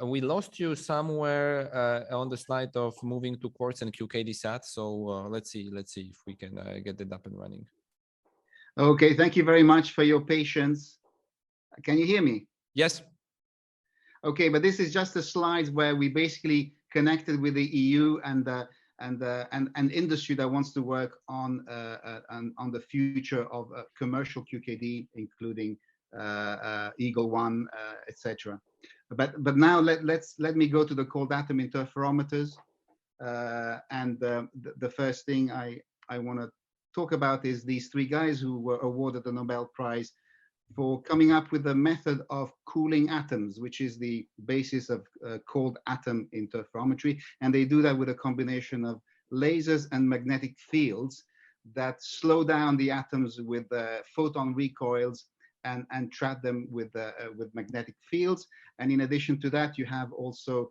We lost you somewhere on the slide of moving to Quartz and QKD SAT. So let's see if we can get that up and running. Okay, thank you very much for your patience. Can you hear me? Yes. Okay, but this is just a slide where we basically connected with the EU and industry that wants to work on the future of commercial QKD, including Eagle One, etc. But now let me go to the cold atom interferometers, and the first thing I want to talk about is these three guys who were awarded the Nobel Prize for coming up with a method of cooling atoms, which is the basis of cold atom interferometry. And they do that with a combination of lasers and magnetic fields that slow down the atoms with photon recoils and trap them with magnetic fields. And in addition to that, you have also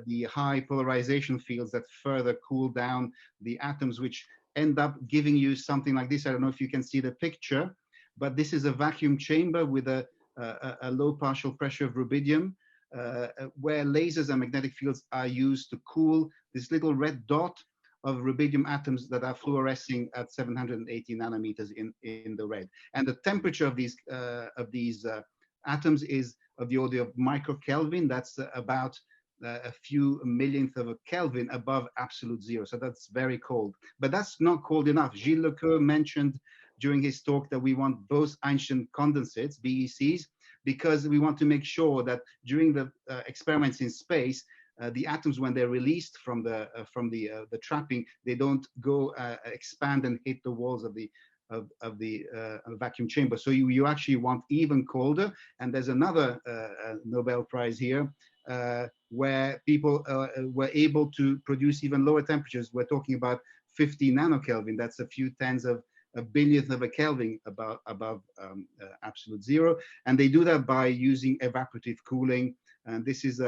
the high polarization fields that further cool down the atoms, which end up giving you something like this. I don't know if you can see the picture, but this is a vacuum chamber with a low partial pressure of rubidium, where lasers and magnetic fields are used to cool this little red dot of rubidium atoms that are fluorescing at 780 nanometers in the red. And the temperature of these atoms is of the order of microkelvin. That's about a few millionth of a Kelvin above absolute zero. So that's very cold, but that's not cold enough. Gilles Lecoeur mentioned during his talk that we want Bose-Einstein condensates, BECs, because we want to make sure that during the experiments in space, the atoms, when they're released from the trapping, they don't go expand and hit the walls of the vacuum chamber. So you actually want even colder. And there's another Nobel Prize here where people were able to produce even lower temperatures. We're talking about 50 nanokelvin. That's a few tens of a billionth of a Kelvin above absolute zero. And they do that by using evaporative cooling. And this is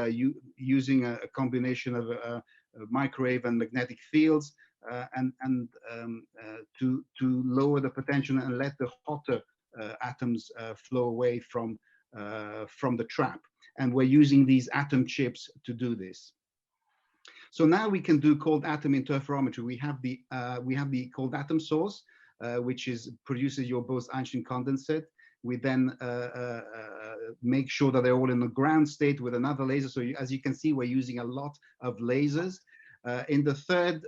using a combination of microwave and magnetic fields to lower the potential and let the hotter atoms flow away from the trap. And we're using these atom chips to do this. So now we can do cold atom interferometry. We have the cold atom source, which produces your Bose-Einstein condensate. We then make sure that they're all in the ground state with another laser. So as you can see, we're using a lot of lasers. In the third,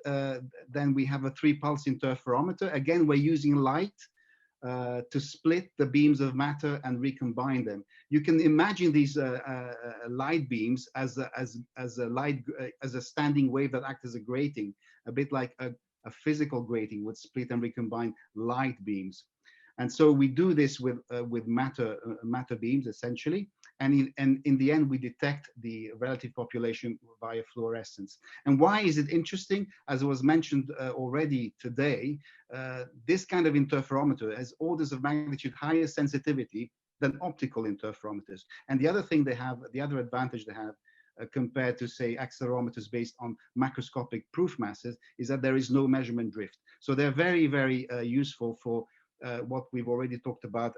then we have a 3-pulse interferometer. Again, we're using light to split the beams of matter and recombine them. You can imagine these light beams as a standing wave that acts as a grating, a bit like a physical grating would split and recombine light beams. And so we do this with matter beams, essentially. And in the end, we detect the relative population via fluorescence. And why is it interesting? As was mentioned already today, this kind of interferometer has orders of magnitude higher sensitivity than optical interferometers. And the other thing they have, the other advantage they have compared to, say, accelerometers based on macroscopic proof masses, is that there is no measurement drift. So they're very, very useful for what we've already talked about,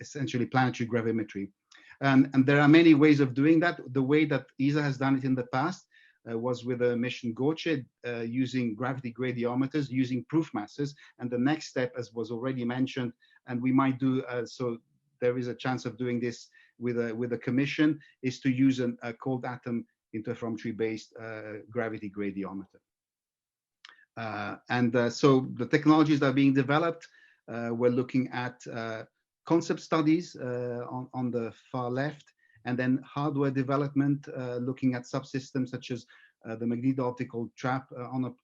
essentially planetary gravimetry. And there are many ways of doing that. The way that ESA has done it in the past was with a mission Goce, using gravity gradiometers, using proof masses. And the next step, as was already mentioned, and we might do, so there is a chance of doing this with a commission, is to use a cold atom interferometry based gravity gradiometer. So the technologies that are being developed, we're looking at concept studies on the far left, and then hardware development, looking at subsystems such as the magneto-optical trap on a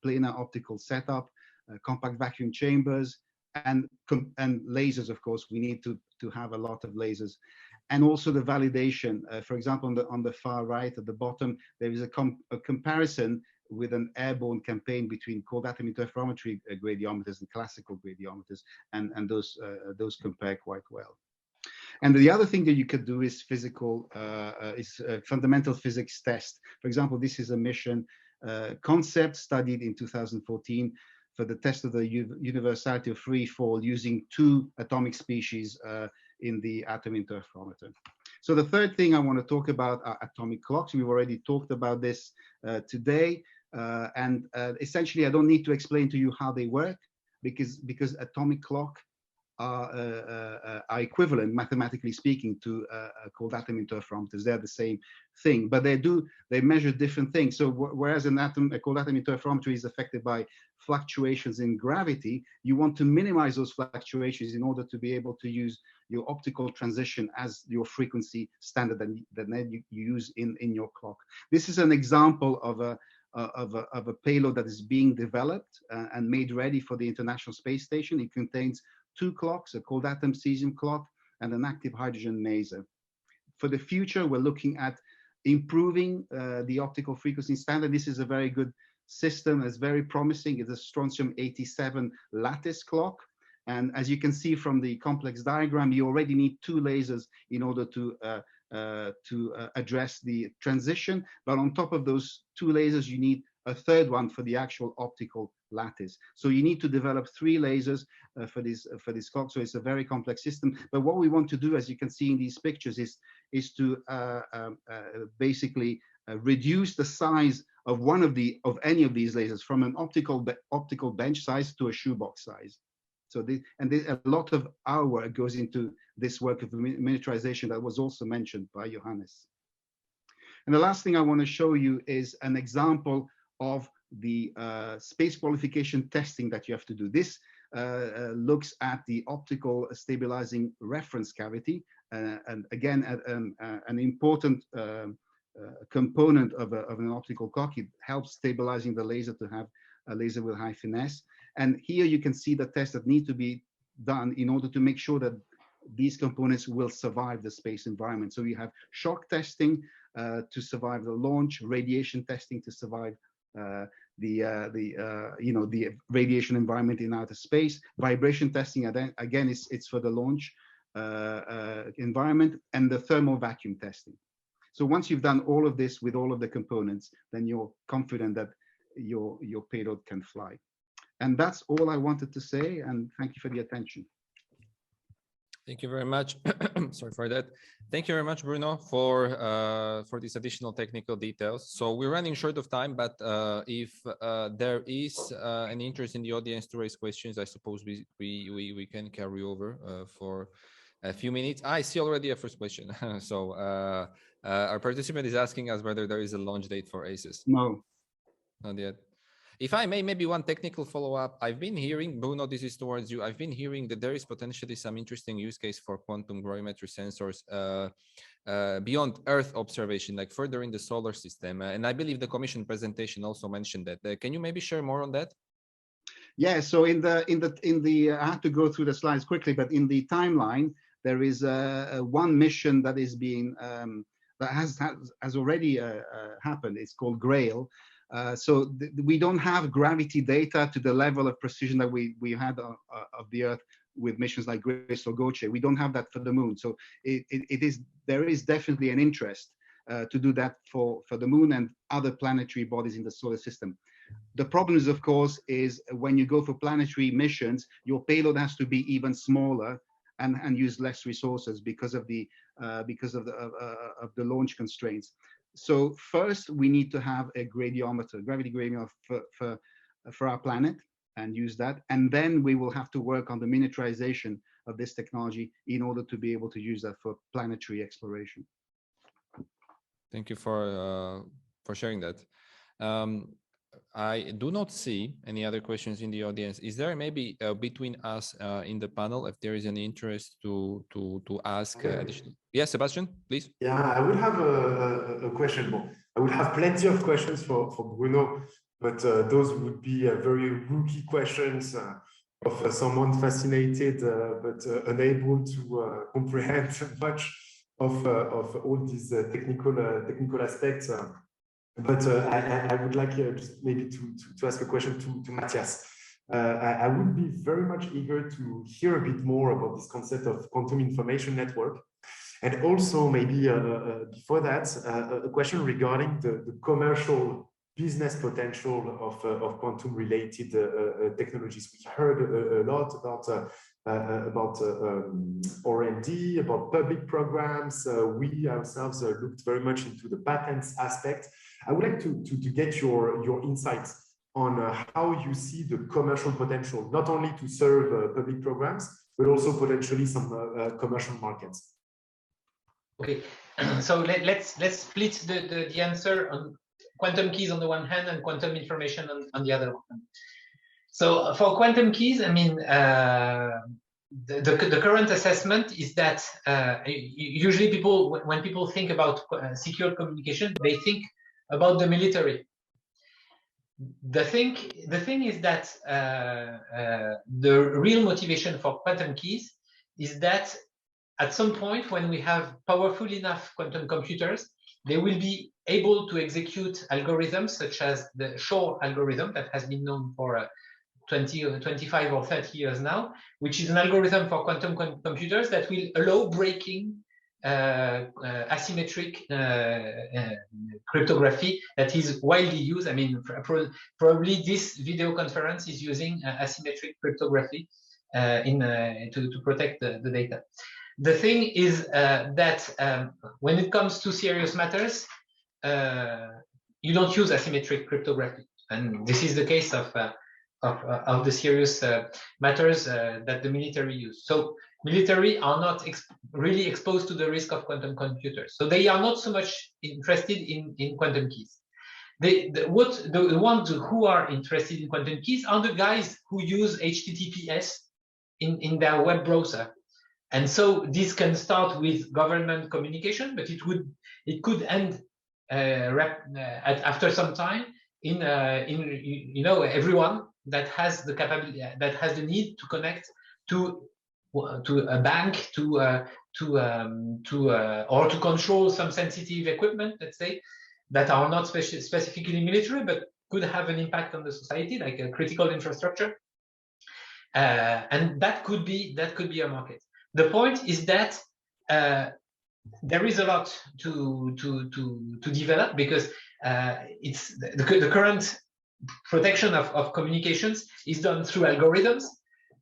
planar optical setup, compact vacuum chambers, and lasers. Of course, we need to have a lot of lasers. And also the validation. For example, on the far right at the bottom, there is a comparison with an airborne campaign between cold atom interferometry gradiometers and classical gradiometers, and those compare quite well. And the other thing that you could do is fundamental physics test. For example, this is a mission concept studied in 2014 for the test of the universality of free fall using 2 atomic species in the atom interferometer. So the third thing I want to talk about are atomic clocks. We've already talked about this today. Essentially, I don't need to explain to you how they work because atomic clock are equivalent, mathematically speaking, to cold atom interferometers. They're the same thing, but they measure different things. So whereas a cold atom interferometer is affected by fluctuations in gravity, you want to minimize those fluctuations in order to be able to use your optical transition as your frequency standard that you use in your clock. This is an example of a payload that is being developed and made ready for the International Space Station. It contains 2 clocks, a cold atom cesium clock and an active hydrogen maser. For the future, we're looking at improving the optical frequency standard. This is a very good system. It's very promising. It's a strontium 87 lattice clock. And as you can see from the complex diagram, you already need 2 lasers in order to address the transition. But on top of those 2 lasers, you need a third one for the actual optical lattice. So you need to develop 3 lasers for this clock. So it's a very complex system. But what we want to do, as you can see in these pictures, is to basically reduce the size of any of these lasers from an optical bench size to a shoebox size. So a lot of our work goes into this work of miniaturization that was also mentioned by Johannes. And the last thing I want to show you is an example of the space qualification testing that you have to do. This looks at the optical stabilizing reference cavity, and again, an important component of an optical clock. It helps stabilizing the laser to have a laser with high finesse. And here you can see the tests that need to be done in order to make sure that these components will survive the space environment. So you have shock testing to survive the launch, radiation testing to survive the radiation environment in outer space, vibration testing again it's for the launch environment, and the thermal vacuum testing. So once you've done all of this with all of the components, then you're confident that your payload can fly. And that's all I wanted to say, and thank you for the attention. Thank you very much. Sorry for that. Thank you very much, Bruno, for these additional technical details. So we're running short of time, but if there is an interest in the audience to raise questions, I suppose we can carry over for a few minutes. I see already a first question. So our participant is asking us whether there is a launch date for ACES. No. Not yet. If I may, maybe one technical follow-up. I've been hearing, Bruno, this is towards you. I've been hearing that there is potentially some interesting use case for quantum gravimetry sensors beyond Earth observation, like further in the solar system. And I believe the Commission presentation also mentioned that. Can you maybe share more on that? Yeah. So in the I have to go through the slides quickly, but in the timeline there is one mission that is being that has already happened. It's called GRAIL. So we don't have gravity data to the level of precision that we had of the Earth with missions like GRACE or GOCHE. We don't have that for the Moon. So there is definitely an interest to do that for the Moon and other planetary bodies in the solar system. The problem is, of course, is when you go for planetary missions, your payload has to be even smaller and use less resources because of the launch constraints. So first, we need to have a gradiometer, gravity gradiometer for our planet, and use that. And then we will have to work on the miniaturization of this technology in order to be able to use that for planetary exploration. Thank you for sharing that. I do not see any other questions in the audience. Is there maybe between us in the panel, if there is any interest to ask additional? Yes, Sebastian, please. Yeah, I would have a question. Well, I would have plenty of questions for Bruno, but those would be very rookie questions of someone fascinated but unable to comprehend much of all these technical aspects. But I would like just maybe to ask a question to Matthias. I would be very much eager to hear a bit more about this concept of quantum information network. And also maybe before that, a question regarding the commercial business potential of quantum-related technologies. We heard a lot about R&D, about public programs. We ourselves looked very much into the patents aspect. I would like to get your insights on how you see the commercial potential, not only to serve public programs, but also potentially some commercial markets. Okay, so let's split the answer on quantum keys on the one hand and quantum information on the other one. So for quantum keys, I mean, the current assessment is that usually people, when people think about secure communication, they think about the military. The thing is that the real motivation for quantum keys is that at some point when we have powerful enough quantum computers, they will be able to execute algorithms such as the Shor algorithm that has been known for 25 or 30 years now, which is an algorithm for quantum computers that will allow breaking asymmetric cryptography that is widely used. I mean, probably this video conference is using asymmetric cryptography to protect the data. The thing is that when it comes to serious matters, you don't use asymmetric cryptography, and this is the case of the serious matters that the military use. So military are not really exposed to the risk of quantum computers, so they are not so much interested in quantum keys. The ones who are interested in quantum keys are the guys who use HTTPS in their web browser. And so this can start with government communication, but it could end after some time in everyone that has the capability, that has the need to connect to a bank, or to control some sensitive equipment, let's say, that are not specifically military, but could have an impact on the society, like a critical infrastructure, and that could be a market. The point is that there is a lot to develop, because it's the current protection of communications is done through algorithms.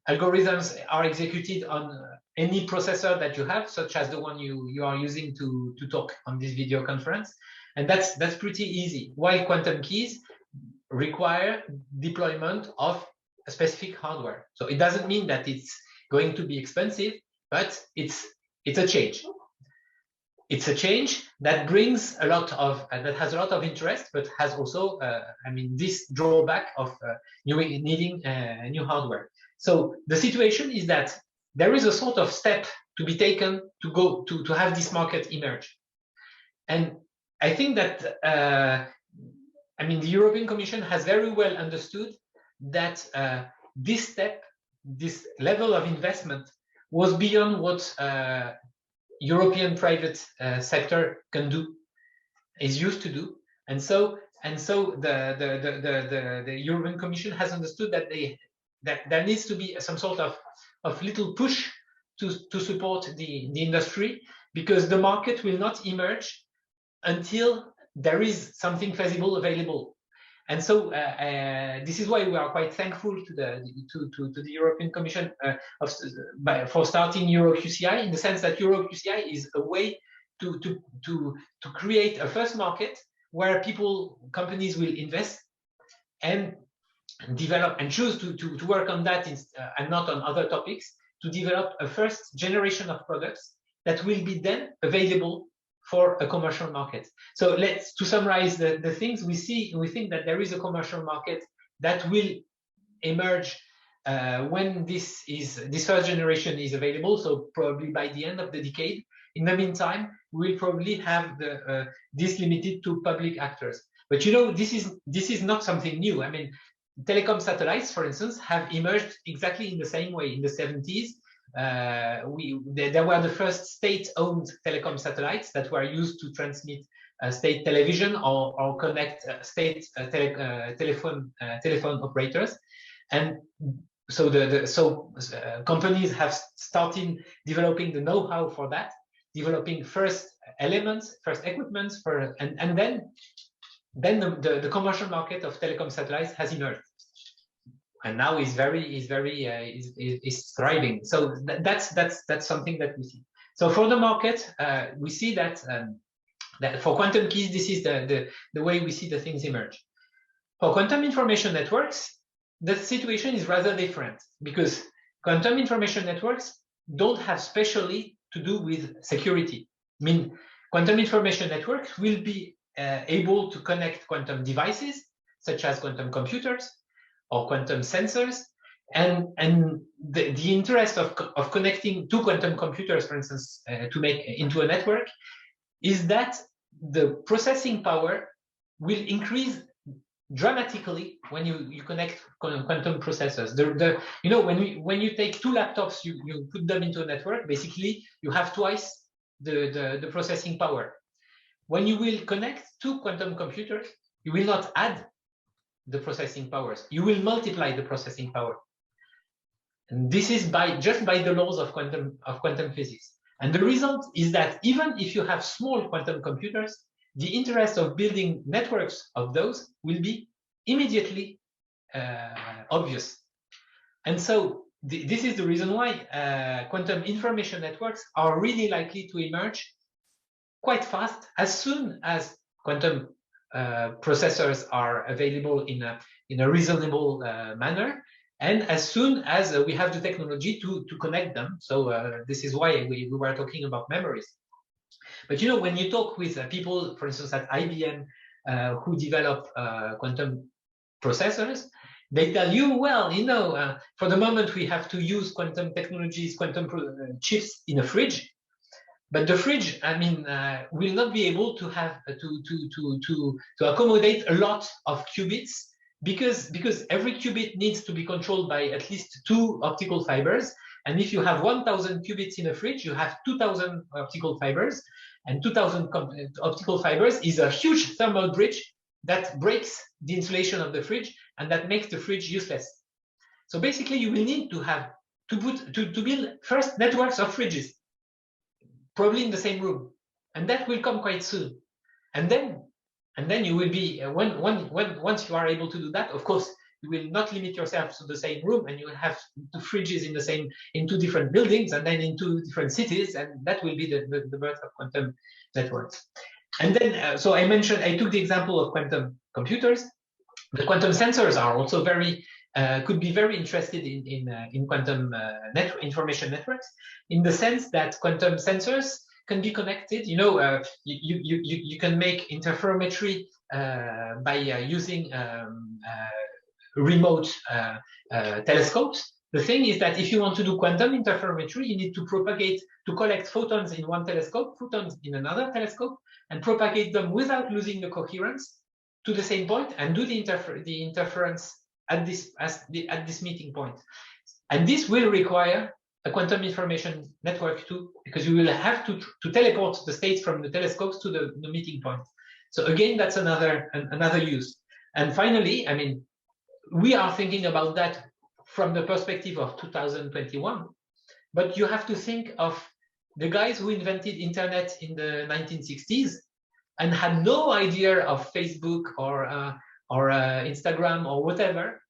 Algorithms are executed on any processor that you have, such as the one you are using to talk on this video conference, and that's pretty easy. While quantum keys require deployment of a specific hardware, so it doesn't mean that it's going to be expensive, but it's a change. It's a change that brings a lot of that has a lot of interest, but has also, I mean, this drawback of needing new hardware. So the situation is that there is a sort of step to be taken to go to have this market emerge, and I think that I mean, the European Commission has very well understood that this step, this level of investment, was beyond what European private sector can do, is used to do, and so the European Commission has understood that there needs to be some sort of little push to support the industry, because the market will not emerge until there is something feasible available. And so this is why we are quite thankful to the European Commission for starting EuroQCI, in the sense that EuroQCI is a way to create a first market where companies will invest and develop and choose to work on that and not on other topics, to develop a first generation of products that will be then available for a commercial market. So to summarize the things we think that there is a commercial market that will emerge when this first generation is available, so probably by the end of the decade. In the meantime, we'll probably have this limited to public actors. But this is not something new. I mean, telecom satellites, for instance, have emerged exactly in the same way in the 70s. There were the first state-owned telecom satellites that were used to transmit state television or connect state telephone operators, and so companies have started developing the know-how for that, developing first elements, first equipments, and then then the commercial market of telecom satellites has emerged, and now is thriving. So that's something that we see. So for the market, we see that that for quantum keys, this is the way we see the things emerge. For quantum information networks, the situation is rather different, because quantum information networks don't have specially to do with security. I mean, quantum information networks will be able to connect quantum devices, such as quantum computers or quantum sensors. And the interest of connecting two quantum computers, for instance, to make into a network, is that the processing power will increase dramatically when you connect quantum processors. You know, when you take two laptops, you put them into a network, basically you have twice the processing power. When you will connect two quantum computers, you will not add the processing powers, you will multiply the processing power. And this is just by the laws of quantum physics. And the result is that even if you have small quantum computers, the interest of building networks of those will be immediately obvious. And so this is the reason why quantum information networks are really likely to emerge quite fast as soon as quantum processors are available in a reasonable manner, and as soon as we have the technology to connect them. So this is why we were talking about memories. But you know, when you talk with people, for instance, at IBM, who develop quantum processors, they tell you, well, you know, for the moment we have to use quantum technologies, quantum chips in a fridge. But the fridge, I mean, will not be able to have to accommodate a lot of qubits, because every qubit needs to be controlled by at least 2 optical fibers. And if you have 1,000 qubits in a fridge, you have 2,000 optical fibers, and 2,000 optical fibers is a huge thermal bridge that breaks the insulation of the fridge and that makes the fridge useless. So basically, you will need to have to build first networks of fridges, probably in the same room, and that will come quite soon. And then you will be once you are able to do that, of course, you will not limit yourself to the same room, and you will have the fridges in 2 different buildings, and then in 2 different cities, and that will be the birth of quantum networks. And then, so I took the example of quantum computers. The quantum sensors are also could be very interested in quantum information networks, in the sense that quantum sensors can be connected. You know, you can make interferometry by using remote telescopes. The thing is that if you want to do quantum interferometry, you need to collect photons in one telescope, photons in another telescope, and propagate them without losing the coherence to the same point, and do the interference at this meeting point. And this will require a quantum information network too, because you will have to teleport the states from the telescopes to the meeting point. So again, that's another use. And finally, I mean, we are thinking about that from the perspective of 2021, but you have to think of the guys who invented internet in the 1960s and had no idea of Facebook or Instagram or whatever.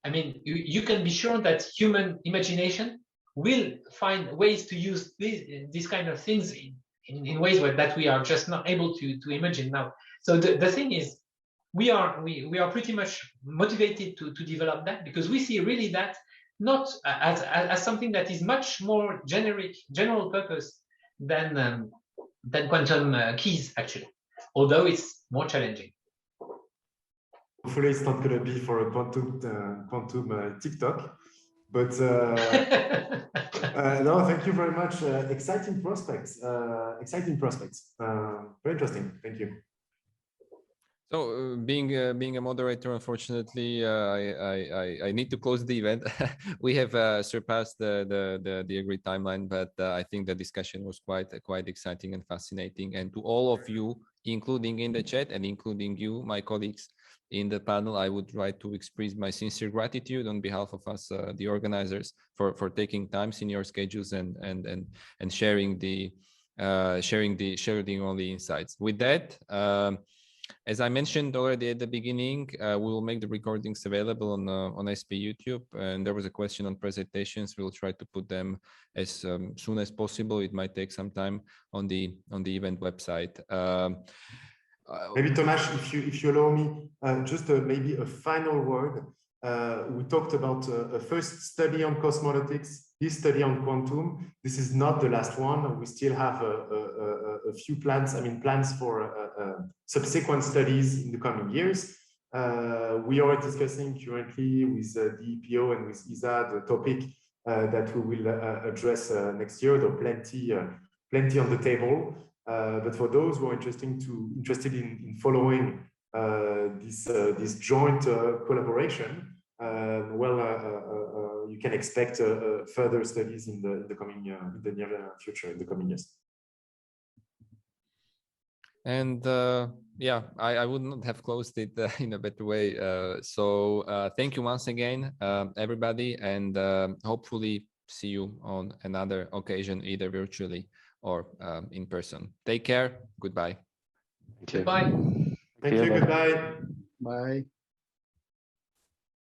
I mean, you can be sure that human imagination will find ways to use these kind of things in ways that we are just not able to imagine now. So the thing is, we are pretty much motivated to develop that, because we see really that not as something that is much more general purpose than quantum keys, actually, although it's more challenging. Hopefully it's not going to be for a quantum TikTok, but no, thank you very much. Exciting prospects. Very interesting. Thank you. So being a moderator, unfortunately, I need to close the event. We have surpassed the agreed timeline, but I think the discussion was quite exciting and fascinating. And to all of you, including in the chat and including you, my colleagues in the panel, I would like to express my sincere gratitude on behalf of us, the organizers, for taking times in your schedules and sharing all the insights. With that, As I mentioned already at the beginning, we will make the recordings available on ESPI YouTube. And there was a question on presentations. We'll try to put them as soon as possible. It might take some time on the event website. Maybe Tomasz, if you allow me, just maybe a final word. We talked about a first study on cosmologics, this study on quantum. This is not the last one. We still have a few plans, plans for subsequent studies in the coming years. We are discussing currently with the EPO and with ESA the topic that we will address next year. There are plenty on the table. But for those who are interested in following this joint collaboration, you can expect further studies in the near future, in the coming years. And yeah, I would not have closed it in a better way. So thank you once again, everybody, and hopefully see you on another occasion, either virtually or in person. Take care. Goodbye. Goodbye. Thank you. Goodbye. Bye.